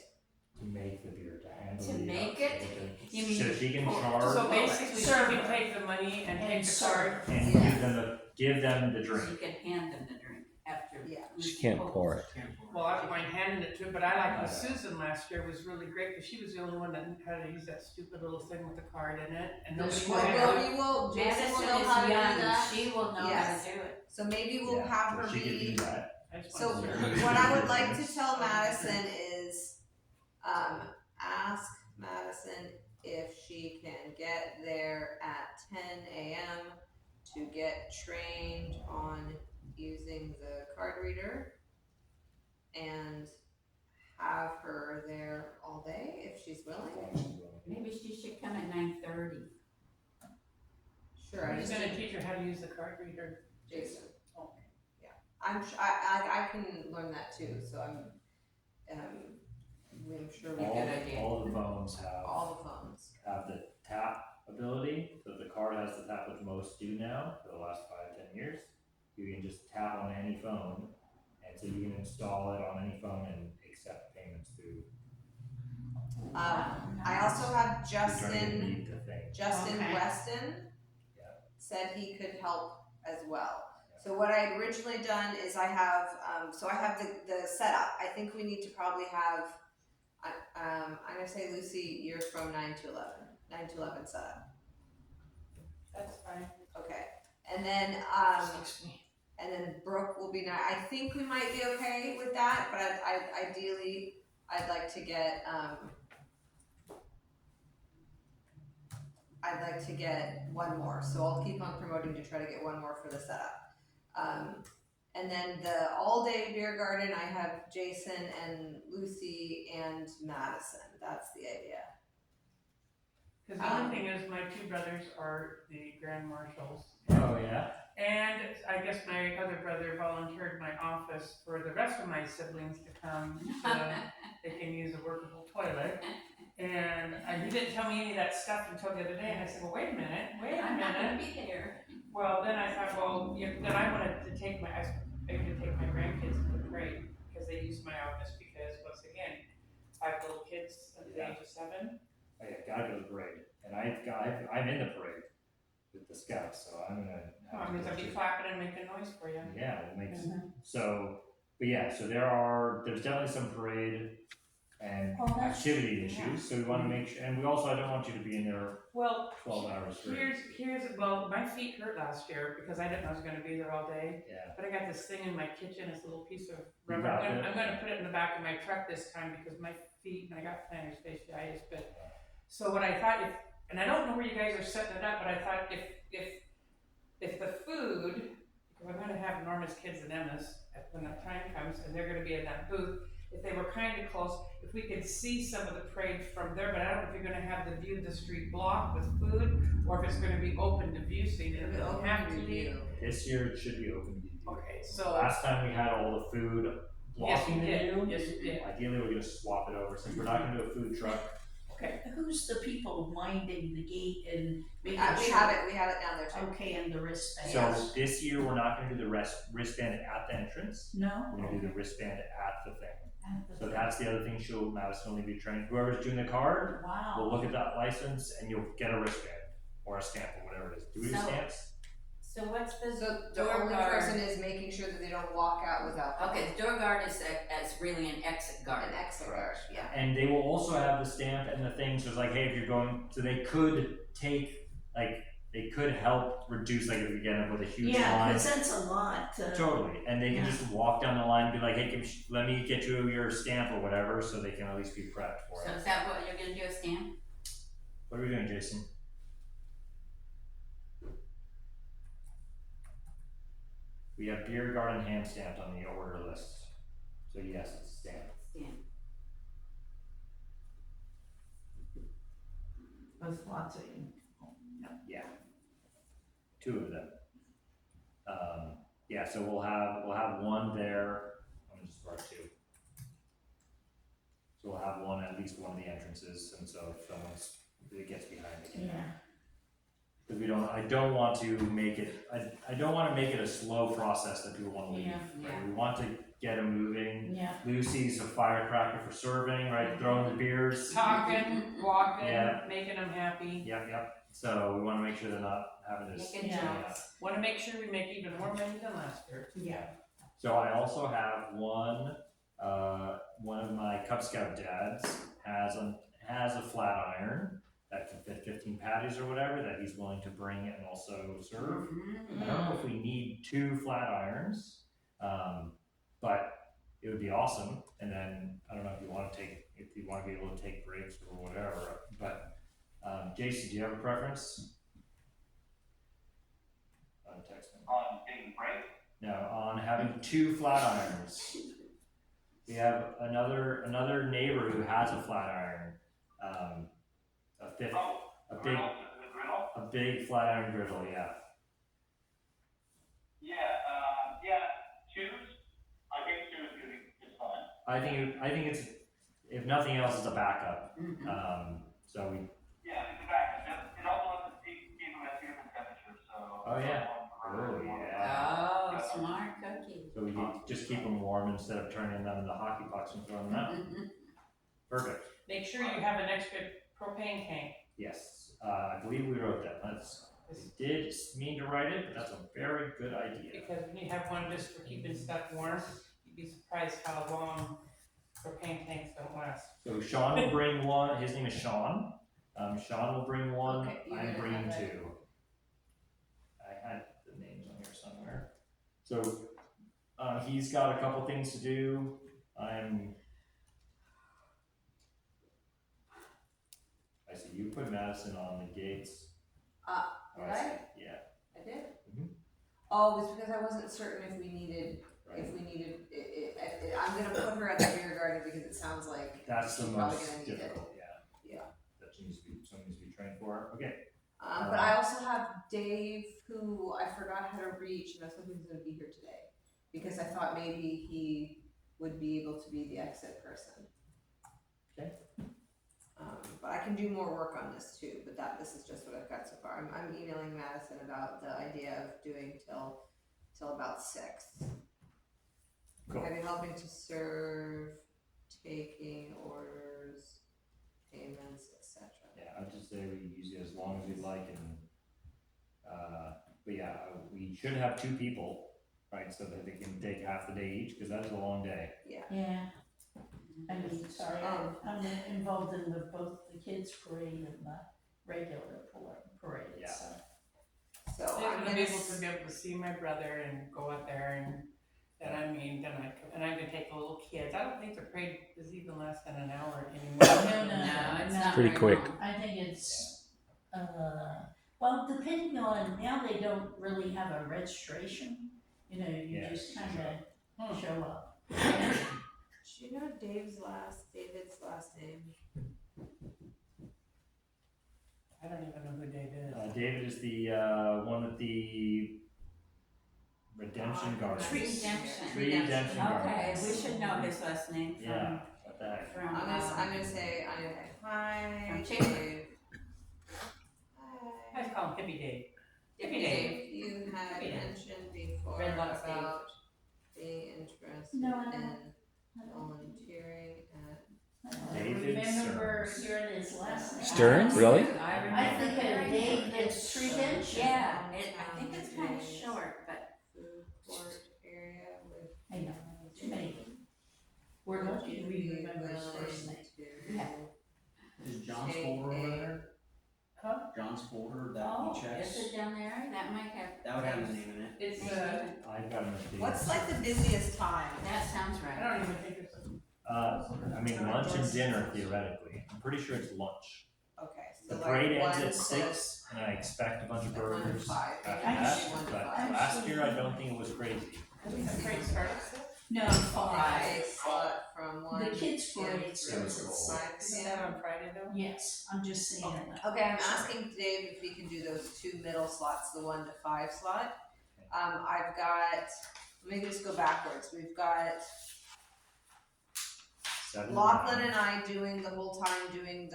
To make the beer, to handle To the make it? You mean so she can pour- charge So basically, she serve can it. take the money and And take the serve card. and Yeah. give them the She drink. can hand them the drink after. Yeah. Lucy She can't Coles. pour it. Well, I don't mind handing it to her, but I like with Susan last year was really great, because she was the only one that had to use that stupid little thing with the card in it, and nobody This knew one? how to Well, do it. we will, Jason Madison will know is how to do young, that. she will know Yes. how to do it. So maybe we'll Yeah, have so her she could do read. that. I just So wanted to- what I would like to tell Madison is, ask Madison if she can get there at 10 a.m. to get trained on using the card reader, and have her there all day if she's willing. Maybe she should come at 9:30. Sure, I Who's just gonna teach her how to use the card reader? Jason. Oh. Yeah, I can learn that too. So I'm sure we All, can. Good idea. all the phones All the phones. have the tap ability, so the card has the tap, which most do now for the last 5-10 years. You can just tap on any phone, and so you can install it on any phone and accept payments through. I also have You're trying to Justin read the thing. Okay. Weston Yeah. said he could help as well. So what I had originally done is I have the setup. I think we need to probably have I'm gonna say, Lucy, you're from 9 to 11 setup. That's fine. Okay. And then Brooke will be I think we might be okay with that, but I ideally I'd like to get one more. So I'll keep on promoting to try to get one more for the setup. And then the all-day beer garden, I have Jason and Lucy and Madison. That's the idea. Cause the only thing is, my two brothers are the grand marshals. Oh, yeah? And I guess my other brother volunteered my office for the rest of my siblings to come, so they can use a workable toilet. And he didn't tell me any of that stuff until the other day, and I said, well, wait a minute. I'm not gonna be there. Well, then I thought, well, then I wanted to take my grandkids to the parade, because they used my office, because once again, I have little kids under the age of 7. Oh, yeah, gotta go to the parade. And I'm in the parade with the scouts, so I'm gonna. Well, I mean, I'll be to- clapping and making noise for you. Yeah, it makes, so, but yeah, so there's definitely some parade and Oh, that's- activity issues, so we wanna make sure, and I don't want you to be in there Well, 12 hours straight. well, my feet hurt last year, because I didn't know I was gonna be there all day. Yeah, But I got this thing in my kitchen, this little piece of You rubber. got I'm it? gonna put it in the back of my truck this time, because my feet, and I got plantar fasciitis, but, so what I thought, and I don't know where you guys are setting it up, but I thought if the food, because I'm gonna have Norma's kids and Emma's, when that time comes, and they're gonna be in that booth, if they were kinda close, if we could see some of the parade from there, but I don't know if you're gonna have the view of the street blocked with food, or if it's gonna be open to view, so you It'll be don't open have to to be. review. this year it should be open to view. Okay, so. Last time we had all the food blocking the Yes, you view. did. Yes, you did. Ideally, we're gonna swap it over, since we're not gonna do a food truck. Okay, Who's the people minding the gate and making We sure? have it down there too. Okay, and the wristband. So this year, we're not gonna do the wristband at the entrance, No? we're gonna do the wristband at the thing. At the- So that's the other thing, Madison will need to be trained, whoever's doing the card, Wow. we'll look at that license and you'll get a wristband or a stamp or whatever it is. Do we do So- stamps? So what's the So the door only guard? person is making sure that they don't walk out without Okay, the door guard is really an exit guard. an exit guard. Yeah. And they will also have the stamp and the thing, so it's like, hey, if you're going, so they could help reduce, like, if you get up with a huge Yeah, line. because that's a lot. Totally, and they can just walk down the line and be like, hey, let me get you your stamp or whatever, so they can at least be prepped for So it. is that what you're gonna do, a stamp? What are we doing, Jason? We have beer garden hand stamped on the order list, so yes, it's stamped. Stamp. With lots of. Yeah. 2 of them. Yeah, so we'll have one there, I'm gonna just mark 2. So we'll have one, at least one of the entrances, and so if it gets behind it. Yeah. Because I don't want to make it, I don't wanna make it a slow process that people wanna leave. Yeah. Right? Yeah. We want to get them moving. Yeah. Lucy's a firecracker for serving, right, throwing the beers. talking, walking, Yeah. making them happy. Yep, so we wanna make sure they're not having to. Making Yeah. jokes. Want to make sure we make even more money than last year. Yeah. So I also have one of my Cub Scout dads has a flat iron that can fit 15 patties or whatever that he's willing to bring and also serve. I don't know if we need 2 flat irons, but it would be awesome. And then I don't know if you want to be able to take breaks or whatever. But Jason, do you have a preference? On texting. On taking breaks? No, on having 2 flat irons. We have another neighbor who has a flat iron, a big flat iron griddle, yeah. Choose. I think choose is fine. I think it's, if nothing else, it's a backup. So we. Yeah, it's a backup. It also lets us keep them at 2 different temperatures, so. Oh yeah. Oh yeah. Oh, smart cookie. So we can just keep them warm instead of turning them into hockey pucks and throwing them out. Perfect. Make sure you have an extra propane tank. Yes, I believe we wrote that. I did mean to write it, but that's a very good idea. Because when you have one just for keeping stuff warm, you'd be surprised how long propane tanks don't last. So Sean will bring one. His name is Sean. Sean will bring one. Okay, you're I'm gonna bringing have 2. it. I had the names on here somewhere. So he's got a couple things to do. I see you put Madison on the gates. Did I see. I? Yeah. I did? Mhm. Oh, it was because I wasn't certain if we needed, Right. I'm gonna put her at the rear garden because it sounds like That's the she's probably most gonna need it. difficult. Yeah. Yeah. That someone needs to be trained for. Okay. But I also have Dave, who I forgot how to reach, and I was hoping he was gonna be here today. Because I thought maybe he would be able to be the exit person. Okay. But I can do more work on this too, but this is just what I've got so far. I'm emailing Madison about the idea of doing till about 6. Cool. I've been helping to serve, taking orders, payments, etc. Yeah, I'd just say we use it as long as we'd like, and but yeah, we should have 2 people, right, so that they can take half the day each, because that's a long day. Yeah. I mean, sorry, I'm involved in both the kids parade and the regular parade, Yeah. So I'm I'm gonna gonna be able to see my brother and go out there and I'm gonna take the little kids. I don't think the parade is even less than an hour anymore. No, it's no. not Pretty very quick. long. I think it's, well, depending on, now they don't really have a registration, you know, you Yeah, just kinda show up. Do you know David's last name? I don't even know who Dave is. David is the one at the Redemption Garden. Tree Redemption. Tree Redemption Garden. Okay, we should know his last name from, Yeah, what the heck? from, I'm gonna say hi, From Dave. Chicken. I just call him Hippie Dave. Hippie Dave. Dave, you had Hippie Dave. mentioned before Red Box Dave. about being interested No, I don't. in volunteering at. I David remember Stearns. hearing his last name. Stern, really? I I remember think hearing Dave it. is Prevention. Yeah, I think it's kind of short, but Food court area with. I know, too many. We're lucky we remember his first name. Yeah. Is John's folder over there? Huh? John's folder that oh, he checks? is it down there? That might have. That would have his name in it. It's I've got him at the. What's like the busiest time? That sounds I right. don't even think it's. I mean, lunch and dinner theoretically. I'm pretty sure it's lunch. Okay, The so parade like ends 1 at to 6, and I expect a bunch of Like 1 to burgers 5. after I'm that. sure- But I'm last sure- year, I don't think it was crazy. I think the parade starts. No, Five five. slot from 1. The kids' p.m. parade starts at through six. 5 Isn't p.m. that on Friday though? Yes, I'm just saying that. Okay, I'm asking Dave if we can do those 2 middle slots, the 1 to 5 slot. I've got, let me just go backwards. We've got 7 to Lachlan 9. and I doing the whole time doing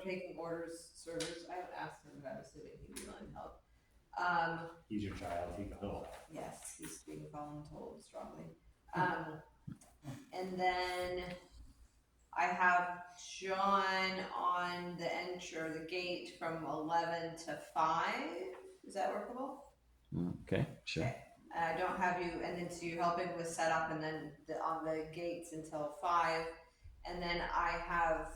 taking orders, servers. I haven't asked him, but I'm assuming he'd be willing to help. He's your child. He can help. Yes, he's being voluntold strongly. And then I have John on the gate from 11 to 5. Is that workable? Okay, sure. And I don't have you, and then so you're helping with setup and then on the gates until 5. And then I have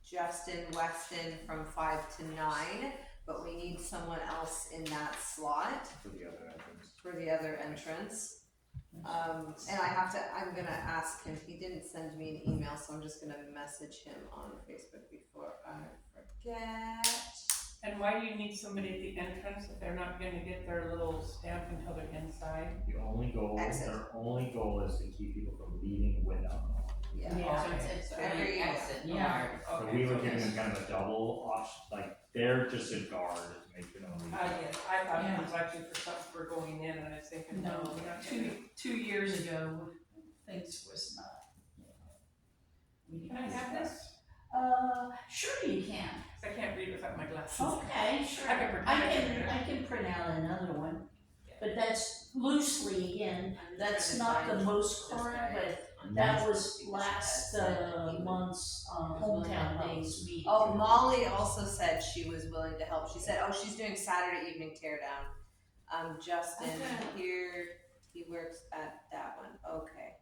Justin Weston from 5 to 9, but we need someone else in that slot For the other entrance. for the other entrance. And I'm gonna ask him, he didn't send me an email, so I'm just gonna message him on Facebook before I forget. And why do you need somebody at the entrance if they're not gonna get their little stamp until they're inside? The only goal, Exit. their only goal is to keep people from leaving with alcohol. Yeah. Yeah. So it's Every- very exit yeah. doors. So we were giving them kind of a double option, like, they're just a guard to make sure no one leaves. I thought Yeah. it was actually for something for going in, and I was thinking, No, we're not gonna do- 2 years ago, things was not. Can I have this? Sure you can. 'Cause I can't read without my glasses. Okay, sure. I can pretend. I can print out another one, but that's loosely, again, that's not the most current, but that was last, month's, hometown days meeting. Oh, Molly also said she was willing to help. She said, oh, she's doing Saturday evening teardown. Justin, Okay. here, he works at that one. Okay.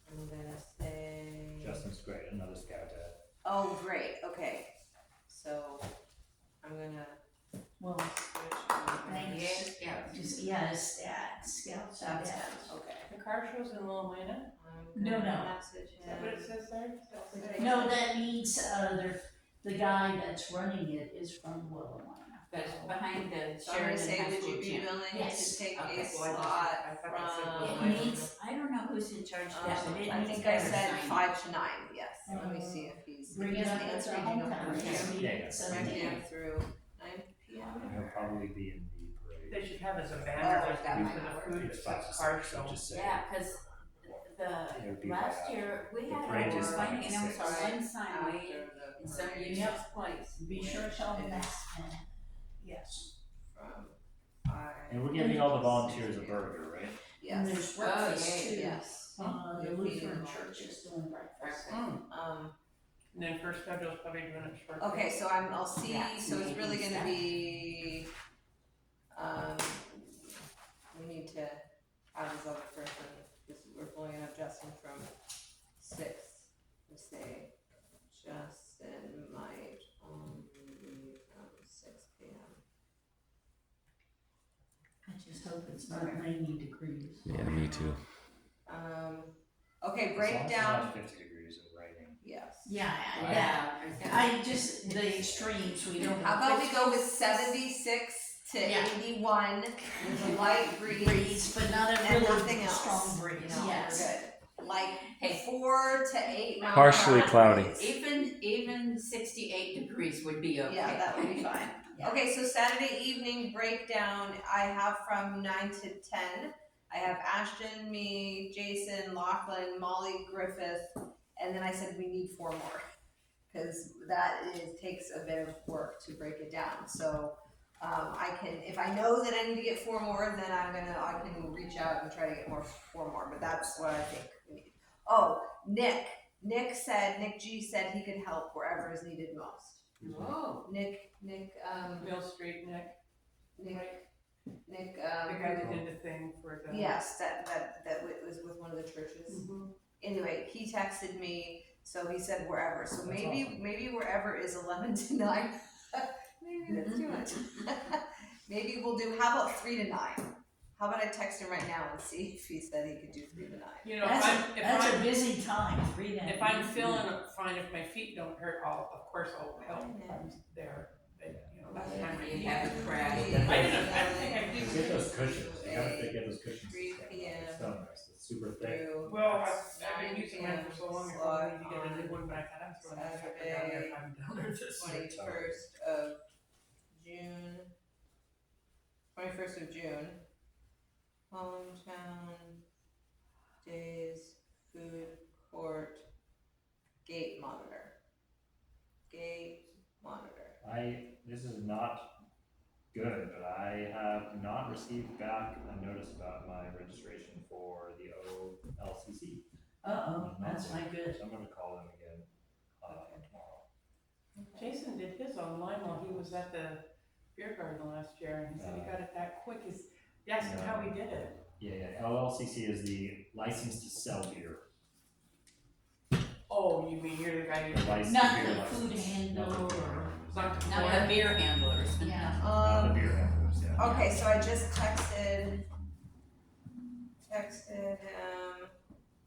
I'm gonna say. Justin's great, another scout dad. Oh, great. Okay. So I'm gonna Well, switch over. thanks. Yeah. Just, yeah, scouts out That's there. fine. Okay. The car shows in Lillamina? I'm No, gonna no. Message Is that what it him. says there? No, that means, the guy that's running it is from Willamina. But it's behind the So I'm gonna Sheridan say, High would School you be gym. willing Yes. to take Okay. a Well, slot I thought it said from? It Willamina. needs, I don't know who's in charge of that, but it I needs think to I have said signage. 5 to 9, yes. Let me see if he's. Bring he's it up at the answering, hometown okay. days meeting Yeah, at yeah. 9 7 p.m. a.m. through 9 p.m. And he'll probably be in the parade. They should have as a Oh, banner just that for might the not work. food that It's 5 to says car 6, show. so just say. Yeah, cause It would be last right year, we The had parade our is sign, and it was 5 to on 6. one sign After way the in some parade. useless place. Be sure to tell them that, yes. From 5. And we're giving all the volunteers a burger, right? And Yes. there's Oh, breakfast yeah, too. Yes. The We're feeding Lutheran them church is doing breakfast. Breakfast. And then First Federal's probably doing it short. Okay, so I'll see, Yeah, so it's really maybe gonna stuff. be, we need to have this other person, because we're pulling up Justin from 6. Let's say, Justin might only be from 6 p.m. I just hope it's not 90 degrees. Yeah, me too. Okay, As long as it's breakdown, not 50 degrees and raining. yes. Yeah, Yeah. I just, the extremes, we don't. How about we go with 76 to Yeah. 81 with a light breeze, but not a and really nothing else. strong breeze, No, yes. we're good. Like Hey. 4 to 8 mile Partially per hour cloudy. breeze. Even 68 degrees would be okay. Yeah, that would be fine. Yeah. Okay, so Saturday evening breakdown, I have from 9 to 10. I have Ashton, me, Jason, Lachlan, Molly, Griffith, and then I said we need 4 more. Cause takes a bit of work to break it down, so, I can, if I know that I need to get 4 more, then I can reach out and try to get 4 more, but that's what I think we need. Oh, Nick G said he could help wherever is needed most. Oh, Nick, Mill Street, Nick, the guy that did the thing for the. yes, that was with one of the churches. Mhm. Anyway, he texted me, so he said wherever. So That's maybe awesome. maybe wherever is 11 to 9. Maybe that's too much. Maybe we'll do. How about 3 to 9? How about I text him right now and see if he said he could do 3 to 9? You know, That's a busy time, 3 days. if I'm feeling fine, if my feet don't hurt, of course I'll help if I'm there. But, you know, that's kind of. you have a crowd. I think I You do. get those cushions, you gotta get those cushions. 3 to stand on. p.m. It's so nice, it's super thick. Through Well, I've been using mine for so long, I Slot probably need to get a new one, but I thought I'm throwing that sucker down there if I'm down there this year. 21st of June. 21st of June. Hometown days, food court, gate monitor. This is not good, but I have not received back a notice about my registration for the OLCC. That's not good. So I'm gonna call them again, tomorrow. Jason did his online while he was at the beer garden last year, and he said he got it that quick. He asked him how he did it. Yeah, LLCC is the license to sell beer. Oh, you mean you're the guy The who license, Not beer the license. food handle Not the beer or- handlers, Not the- Not the beer handlers. Yeah. Not the beer handlers, yeah. Okay, so I just texted him,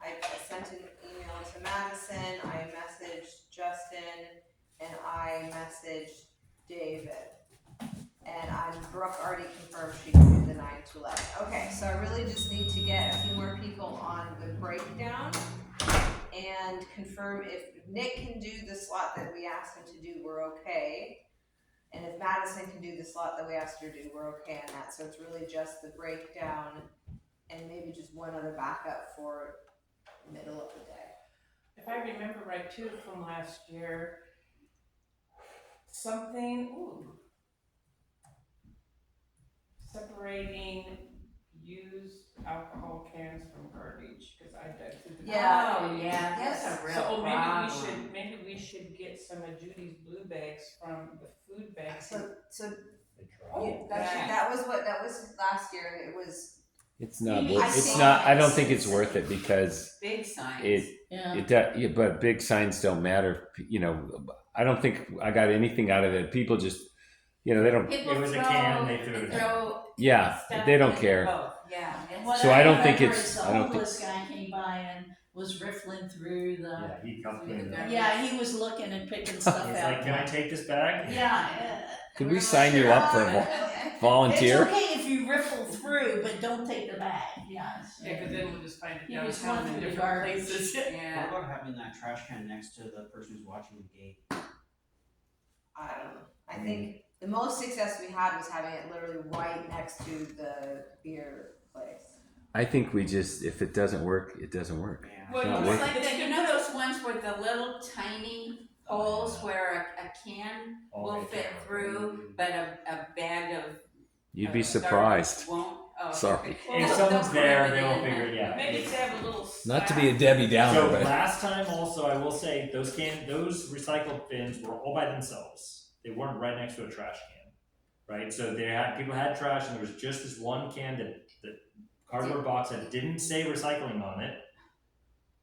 I sent an email to Madison, I messaged Justin, and I messaged David. And Brooke already confirmed she can do the 9 to 11. Okay, so I really just need to get a few more people on the breakdown and confirm if Nick can do the slot that we asked him to do, we're okay. And if Madison can do the slot that we asked her to do, we're okay on that. So it's really just the breakdown and maybe just one other backup for middle of the day. If I remember right too from last year, separating used alcohol cans from garbage, cause I dug through the. Yeah. Oh, yeah, that's a real So problem. maybe we should get some of Judy's blue bags from the food bank. So They try. Oh, that was last year, and it was. It's not You worth. need It's signs. not. I don't think it's worth it because Big signs. Yeah. yeah, but big signs don't matter. You know, I don't think I got anything out of it. People just, you know, they don't. People It was a throw, can, they threw it in. throw Yeah, stuff they don't in care. both. Yeah. And it's- what So I don't think remember it's- is I the don't think- homeless guy came by and was riffling through the. Yeah, he come clean. Yeah, he was looking and picking stuff He's out. like, can I take this bag? Yeah. Could we sign you up for a volunteer? It's okay if you riffle through, but don't take the bag. Yeah. Yeah, cause then we'll just find it You just downtown went in through the different garbage. places. What Yeah. about having that trash can next to the person who's watching the gate? I don't know. I think the most success we had was having it literally right next to the beer place. I think we just, if it doesn't work, it doesn't work. Yeah. Well, Not It's worth like the, you know those ones with the little tiny holes where a can will fit through, but a bag of You'd be garbage surprised. won't. Oh, Sorry. okay. If someone's there, they will figure it out. Maybe to have a little. Not to be a Debbie Downer, So but last time also, I will say, those recycle bins were all by themselves. They weren't right next to a trash can, right? So people had trash and there was just this one can that cardboard box that didn't say recycling on it.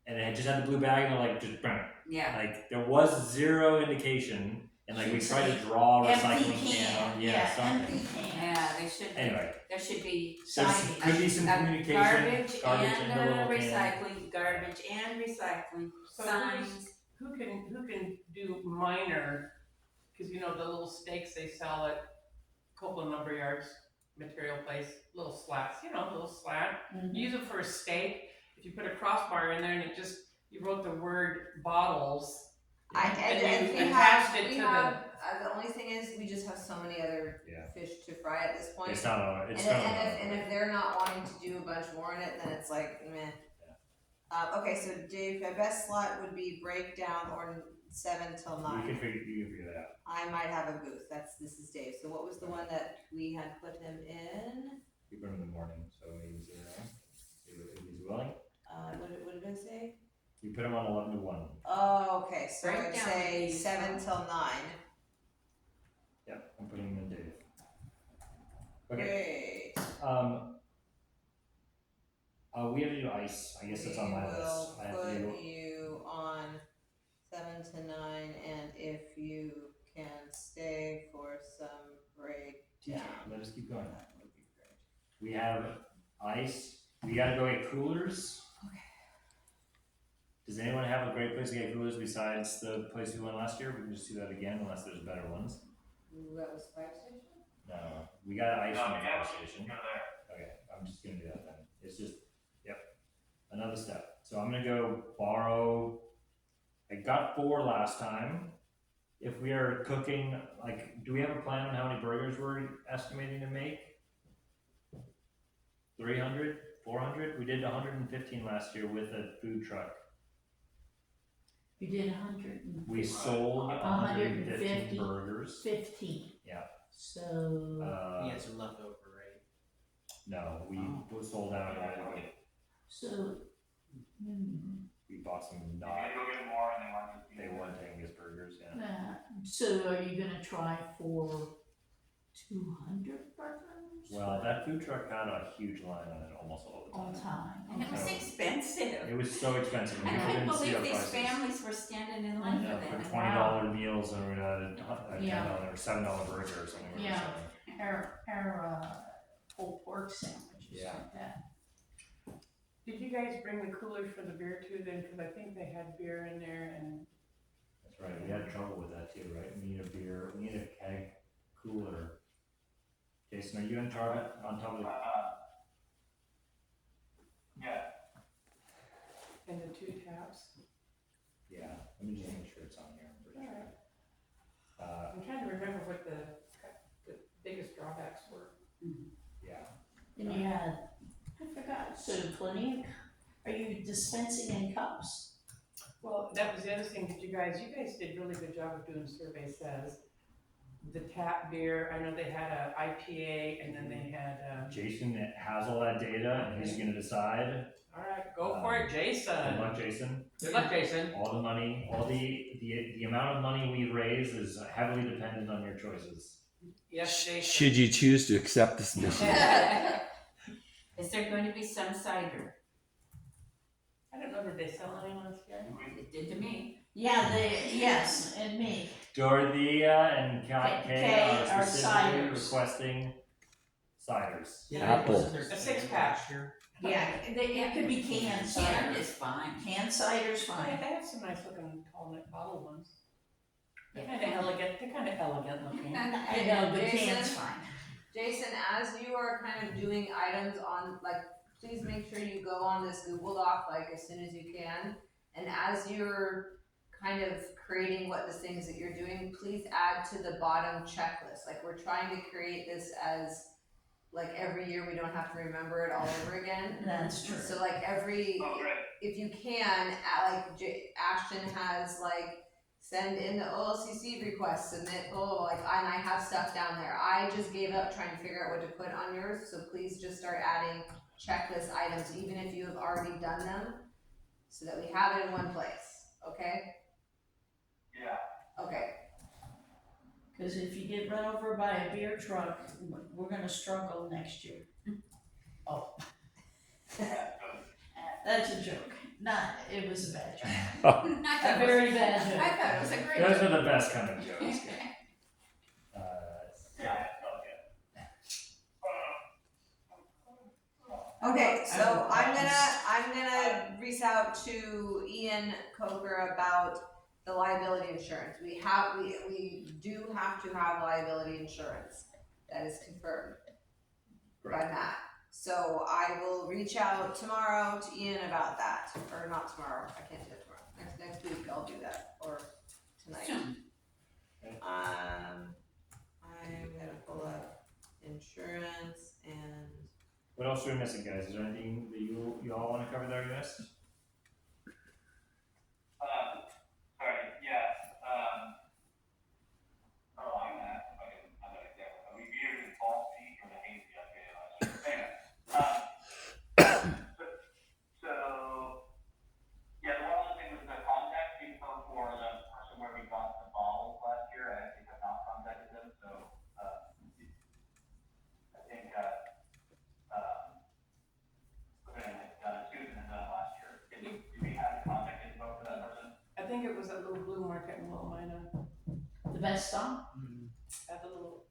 And it just had the blue bag and they're like, just burn it. Yeah. Like, there was zero indication, and like we tried to draw a Empty recycling can can. on, Yeah, something. empty can. Yeah, they should. Anyway, There should be there's, signs. could be some A communication, Garbage in the little and can. recycling, garbage and recycling So signs. who can do minor, cause you know the little stakes they sell at Copeland Lumberyards, material place, little slats, little slat. Mhm. You use it for a stake, if you put a crossbar in there and you wrote the word bottles. And you attached it to The only thing is, we just have so many other Yeah. fish to fry at this point. It's not a, it's and, not and if they're not wanting to do a bunch more in it, then it's like meh. Okay, so Dave, my best slot would be breakdown or 7 till 9. You can figure that out. I might have a booth. This is Dave. So what was the one that we had put him in? We put him in the morning, so he's if he's willing. What did I say? You put him on 11 to 1. Oh, okay. So I'd Breakdown say would be 7 till 9. Yep, I'm putting him in Dave. Okay. Great. We have to do ice. I guess that's on my list. I have to We do. will put you on 7 to 9, and if you can stay for some breakdown. Let us keep going. That would be great. We have ice. We gotta go get coolers. Okay. Does anyone have a great place to get coolers besides the place we went last year? We can just do that again unless there's better ones. That was fire station? No, we got ice from the fire Yeah, station. you're there. Okay, I'm just gonna do that then. It's just, yep, another step. So I'm gonna go borrow, I got 4 last time. If we are cooking, like, do we have a plan on how many burgers we're estimating to make? 300, 400? We did 115 last year with a food truck. You did 115. We sold 115 150. burgers. Yeah. So, He had some leftover, right? No, we sold out already. so, We bought some You not, can go get more and they want to. they weren't Angus burgers, yeah. so are you gonna try for 200 burgers? Well, that food truck had a huge line on it almost all the All time. time. And it was Okay. expensive. It was so expensive. I We couldn't didn't see believe our these prices. families were standing in line Yeah, for for that. $20 meals and we had a Yeah. $10 or $7 burger or something. we were Yeah. selling. Our pulled pork sandwiches Yeah. like that. Did you guys bring the coolers for the beer too then? Cause I think they had beer in there and. That's right. We had trouble with that too, right? We need a beer. We need a keg cooler. Jason, are you on target on top of the? Yeah, And the 2 taps. Yeah. Let me just make sure it's on here. I'm pretty sure. I'm trying to remember what the biggest drawbacks were. Yeah. And you had, I forgot, so plenty, are you dispensing in cups? Well, that was the other thing that you guys did really good job of doing survey says. The tap beer, I know they had a IPA and then they had, Jason has all that data and he's gonna decide. all right, go for it, Jason. Good luck, Jason. Good luck, Jason. All the money, all the amount of money we raise is heavily dependent on your choices. Yes, Jason. Should you choose to accept this mission? Is there going to be some cider? I don't know, did they sell any last year? It did to me. Yeah, yes, and me. Dorothea and Kay Kay are are specifically ciders. requesting ciders. Apple. Wasn't there A some 6-pack. last year? Yeah, it could be canned Canned cider. is fine. Canned cider's They fine. have some nice looking tall neck bottle ones. They're kinda elegant looking. I know, but Jason? canned's fine. Jason, as you are kind of doing items on, like, please make sure you go on this Google Doc, like, as soon as you can. And as you're kind of creating what the things that you're doing, please add to the bottom checklist. Like, we're trying to create this as, like, every year we don't have to remember it all over again. That's true. So, like, oh, great. if you can, Ashton has, like, send in the OLCC request, submit, and I have stuff down there. I just gave up trying to figure out what to put on yours, so please just start adding checklist items, even if you have already done them, so that we have it in one place, okay? Yeah. Okay, Cause if you get run over by a beer truck, we're gonna struggle next year. Oh. That's a joke. It was a bad joke. I thought A it was- very bad I joke. thought it was a great Those joke. are the best kind of jokes. Yeah, okay. okay, so I'm gonna reach out to Ian Coker about the liability insurance. We do have to have liability insurance, that is confirmed by Matt. So I will reach out tomorrow to Ian about that, or not tomorrow, I can't do it tomorrow, next week I'll do that, or tonight. Soon. I'm gonna pull up insurance and, What else are we missing, guys? Is there anything that you all want to cover that we missed? Sorry, yes, on that, I'm gonna get, we viewed the fall fee for the hazy update last year. Anyway, so, yeah, the one other thing was the contact info for the person where we got the bottles last year. I actually have not contacted them, so, I think, Susan had done it last year. Did we have contact info for that person? I think it was that little blue market in Willamina, The best stop? at the little,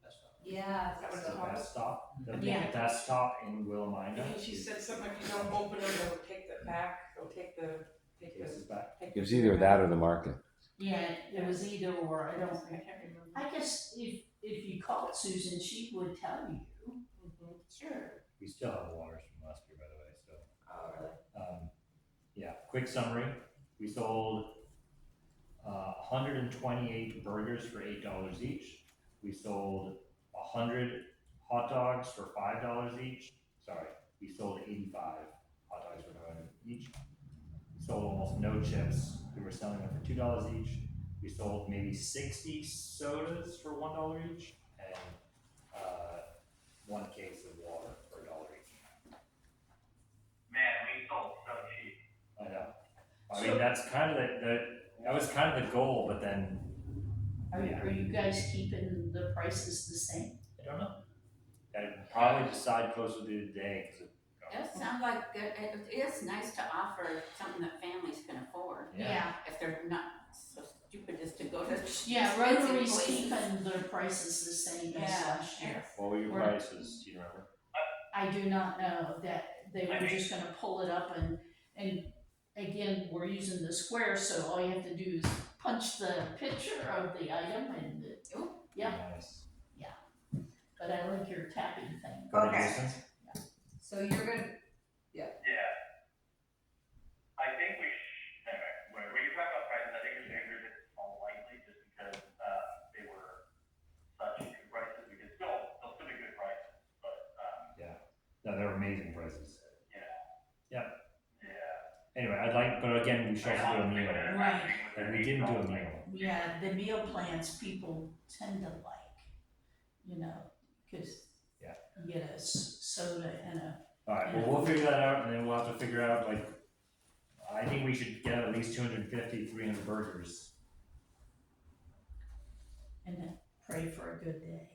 yeah, That was The the best stop, the Yeah. desktop in Willamina. and she said something, if you don't open it, they'll take the back, they'll take the. Cases back. It was either that or the market. Yeah, it was either or, I don't I think. can't remember. I guess if you called Susan, she would tell you. Sure. We still have waters from last year, by the way, so. oh, really? Yeah, quick summary, we sold 128 burgers for $8 each. We sold 100 hot dogs for $5 each. Sorry, we sold 85 hot dogs for $5 each. We sold almost no chips. We were selling them for $2 each. We sold maybe 60 sodas for $1 each, and one case of water for $1 each. Man, we sold so cheap. I know. I mean, that's kind of that was kind of the goal, but then Are you guys keeping the prices the same? don't know. I'd probably decide closer to the day, cause It sounds like good, it is nice to offer something that families can afford, Yeah, if they're not so stupid as to go to. yeah, expensive Rotary's places. keeping their prices the same as Yeah, last year. what were your We're- prices, do you remember? I do not know that they were just gonna pull it up and again, we're using the square, so all you have to do is punch the picture of the item and Yeah. Nice. but I like your tapping thing. Go ahead, Okay. Jason. So you're gonna, Yeah. I think anyway, when you talk about prices, I think it's maybe more likely just because, they were such good prices, because they'll still be good prices, but, No, they're amazing prices. yeah. Anyway, but again, we should also do a meal. Right. Like, we didn't do a meal. Yeah, the meal plans people tend to like, cause Yeah. you get a soda and a, Alright, well, we'll figure that out, and then we'll have to figure out, like, I think we should get at least 250, 300 burgers. and a pray for a good day.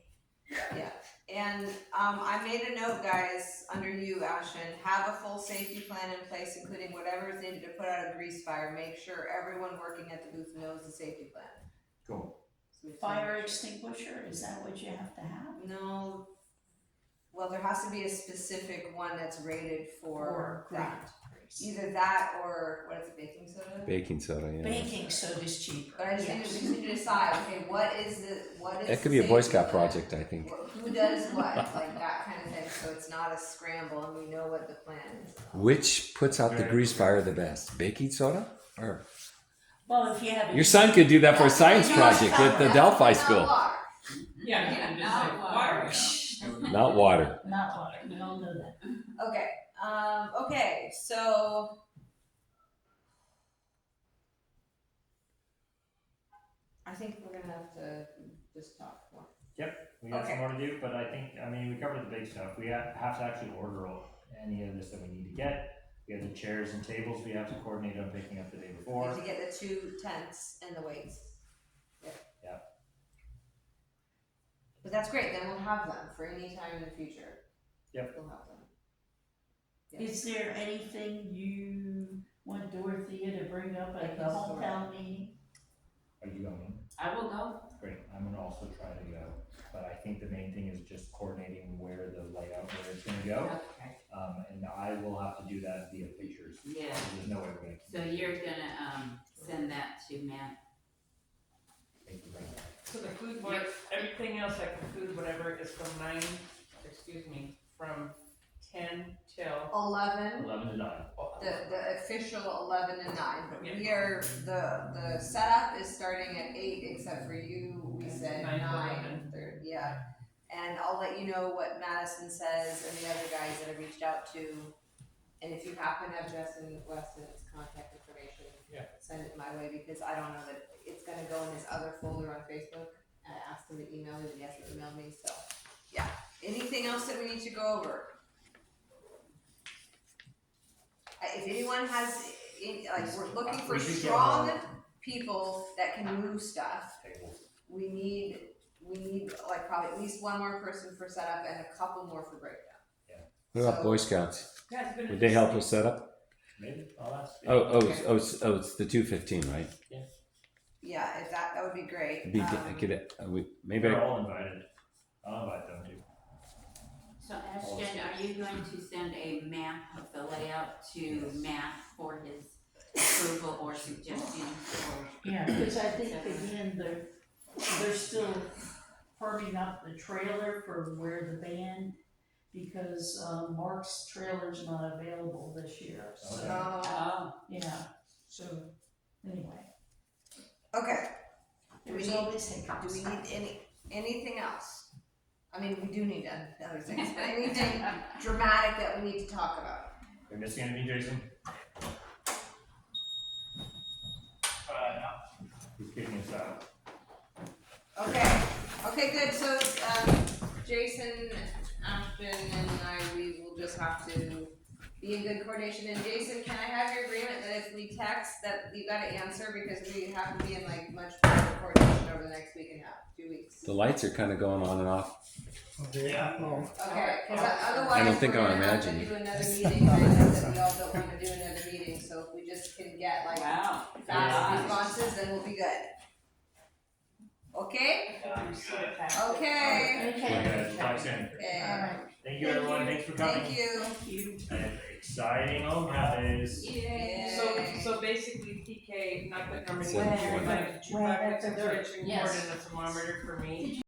and, I made a note, guys, under you, Ashton, have a full safety plan in place, including whatever is needed to put out a grease fire. Make sure everyone working at the booth knows the safety plan. Cool. So we have to Fire make sure. extinguisher, is that what you have to have? No, well, there has to be a specific one that's rated for that. grease. Either that or, what is it, baking soda? Baking soda, yeah. Baking soda's cheaper. But I just need yes. to, we just need to decide, okay, what is That the could be a Boy safety Scout plan? project, I think. Who does what, like that kind of thing, so it's not a scramble and we know what the plan is. Which puts out the grease fire the best? Baking soda? Or Well, if you have. your son could do that for a science project at the Delphi school. Yeah, you can just like water. Not water. Not water, we all know that. Okay, okay, so. I think we're gonna have to just talk more. We got some Okay. more to do, but I mean, we covered the big stuff. We have to actually order any of this that we need to get. We have the chairs and tables we have to coordinate on picking up the day We before. have to get the 2 tents and the weights. Yeah. But that's great, then we'll have them for any time in the future. Yep. We'll have them. Yeah. Is there anything you want Dorothea to bring up at the hometown meeting? Are you going? I will go. Great, I'm gonna also try to go, but I think the main thing is just coordinating where the layout, where it's gonna go. Okay. And I will have to do that via pictures. Yeah, There's no way we're gonna. so you're gonna, send that to Matt. Thank you very much. So the food board, everything else like the food, whatever, is from from 10 till. 11, 11 to 9. the official 11 and 9, but Yeah. we are, the setup is starting at 8, except for you, we said 9 to 9, 11. yeah. And I'll let you know what Madison says and the other guys that I reached out to. And if you happen to have Justin Weston's contact information, Yeah. send it my way, because I don't know that it's gonna go in his other folder on Facebook. I asked him to email me, but he hasn't emailed me, so, yeah. Anything else that we need to go over? If anyone has, we're looking for We should get strong more people that can move stuff. tables. We need like probably at least one more person for setup and a couple more for breakdown. What about Boy Scouts? Yeah, it's been Would they help us set up? Maybe, I'll ask. It's the 2:15, right? Yeah, if that would be great. Maybe They're all invited. I'll invite them too. So Ashton, are you going to send a map of the layout to Matt for his approval or suggestions or? Yeah, because I think again, they're still firming up the trailer for where the band, because Mark's trailer's not available this year, so, So, yeah, so, anyway. okay, There's need- always do hiccups. we need anything else? I mean, we do need other things, but anything dramatic that we need to talk about? Are you missing anything, Jason? No. He's kicking us out. Okay, good, so, Jason, Ashton, and we will just have to be in good coordination, and Jason, can I have your agreement that if we text, that you gotta answer, because we have to be in like much better coordination over the next week and a half, 2 weeks? The lights are kind of going on and off. Okay, Yeah. well, Okay, cause otherwise I don't think we're I'm gonna have to imagining. do another meeting, and I know that we all don't wanna do another meeting, so if we just can get like Wow. fast responses, then we'll be good. Okay? Okay. Okay, talk soon. Okay. Alright, Thank you everyone, thanks for coming. Thank you. thank you. And exciting homecomings. Yay. So basically PK, not that normally So- would, but 2 buckets of kitchen cord Yes. and a thermometer for me.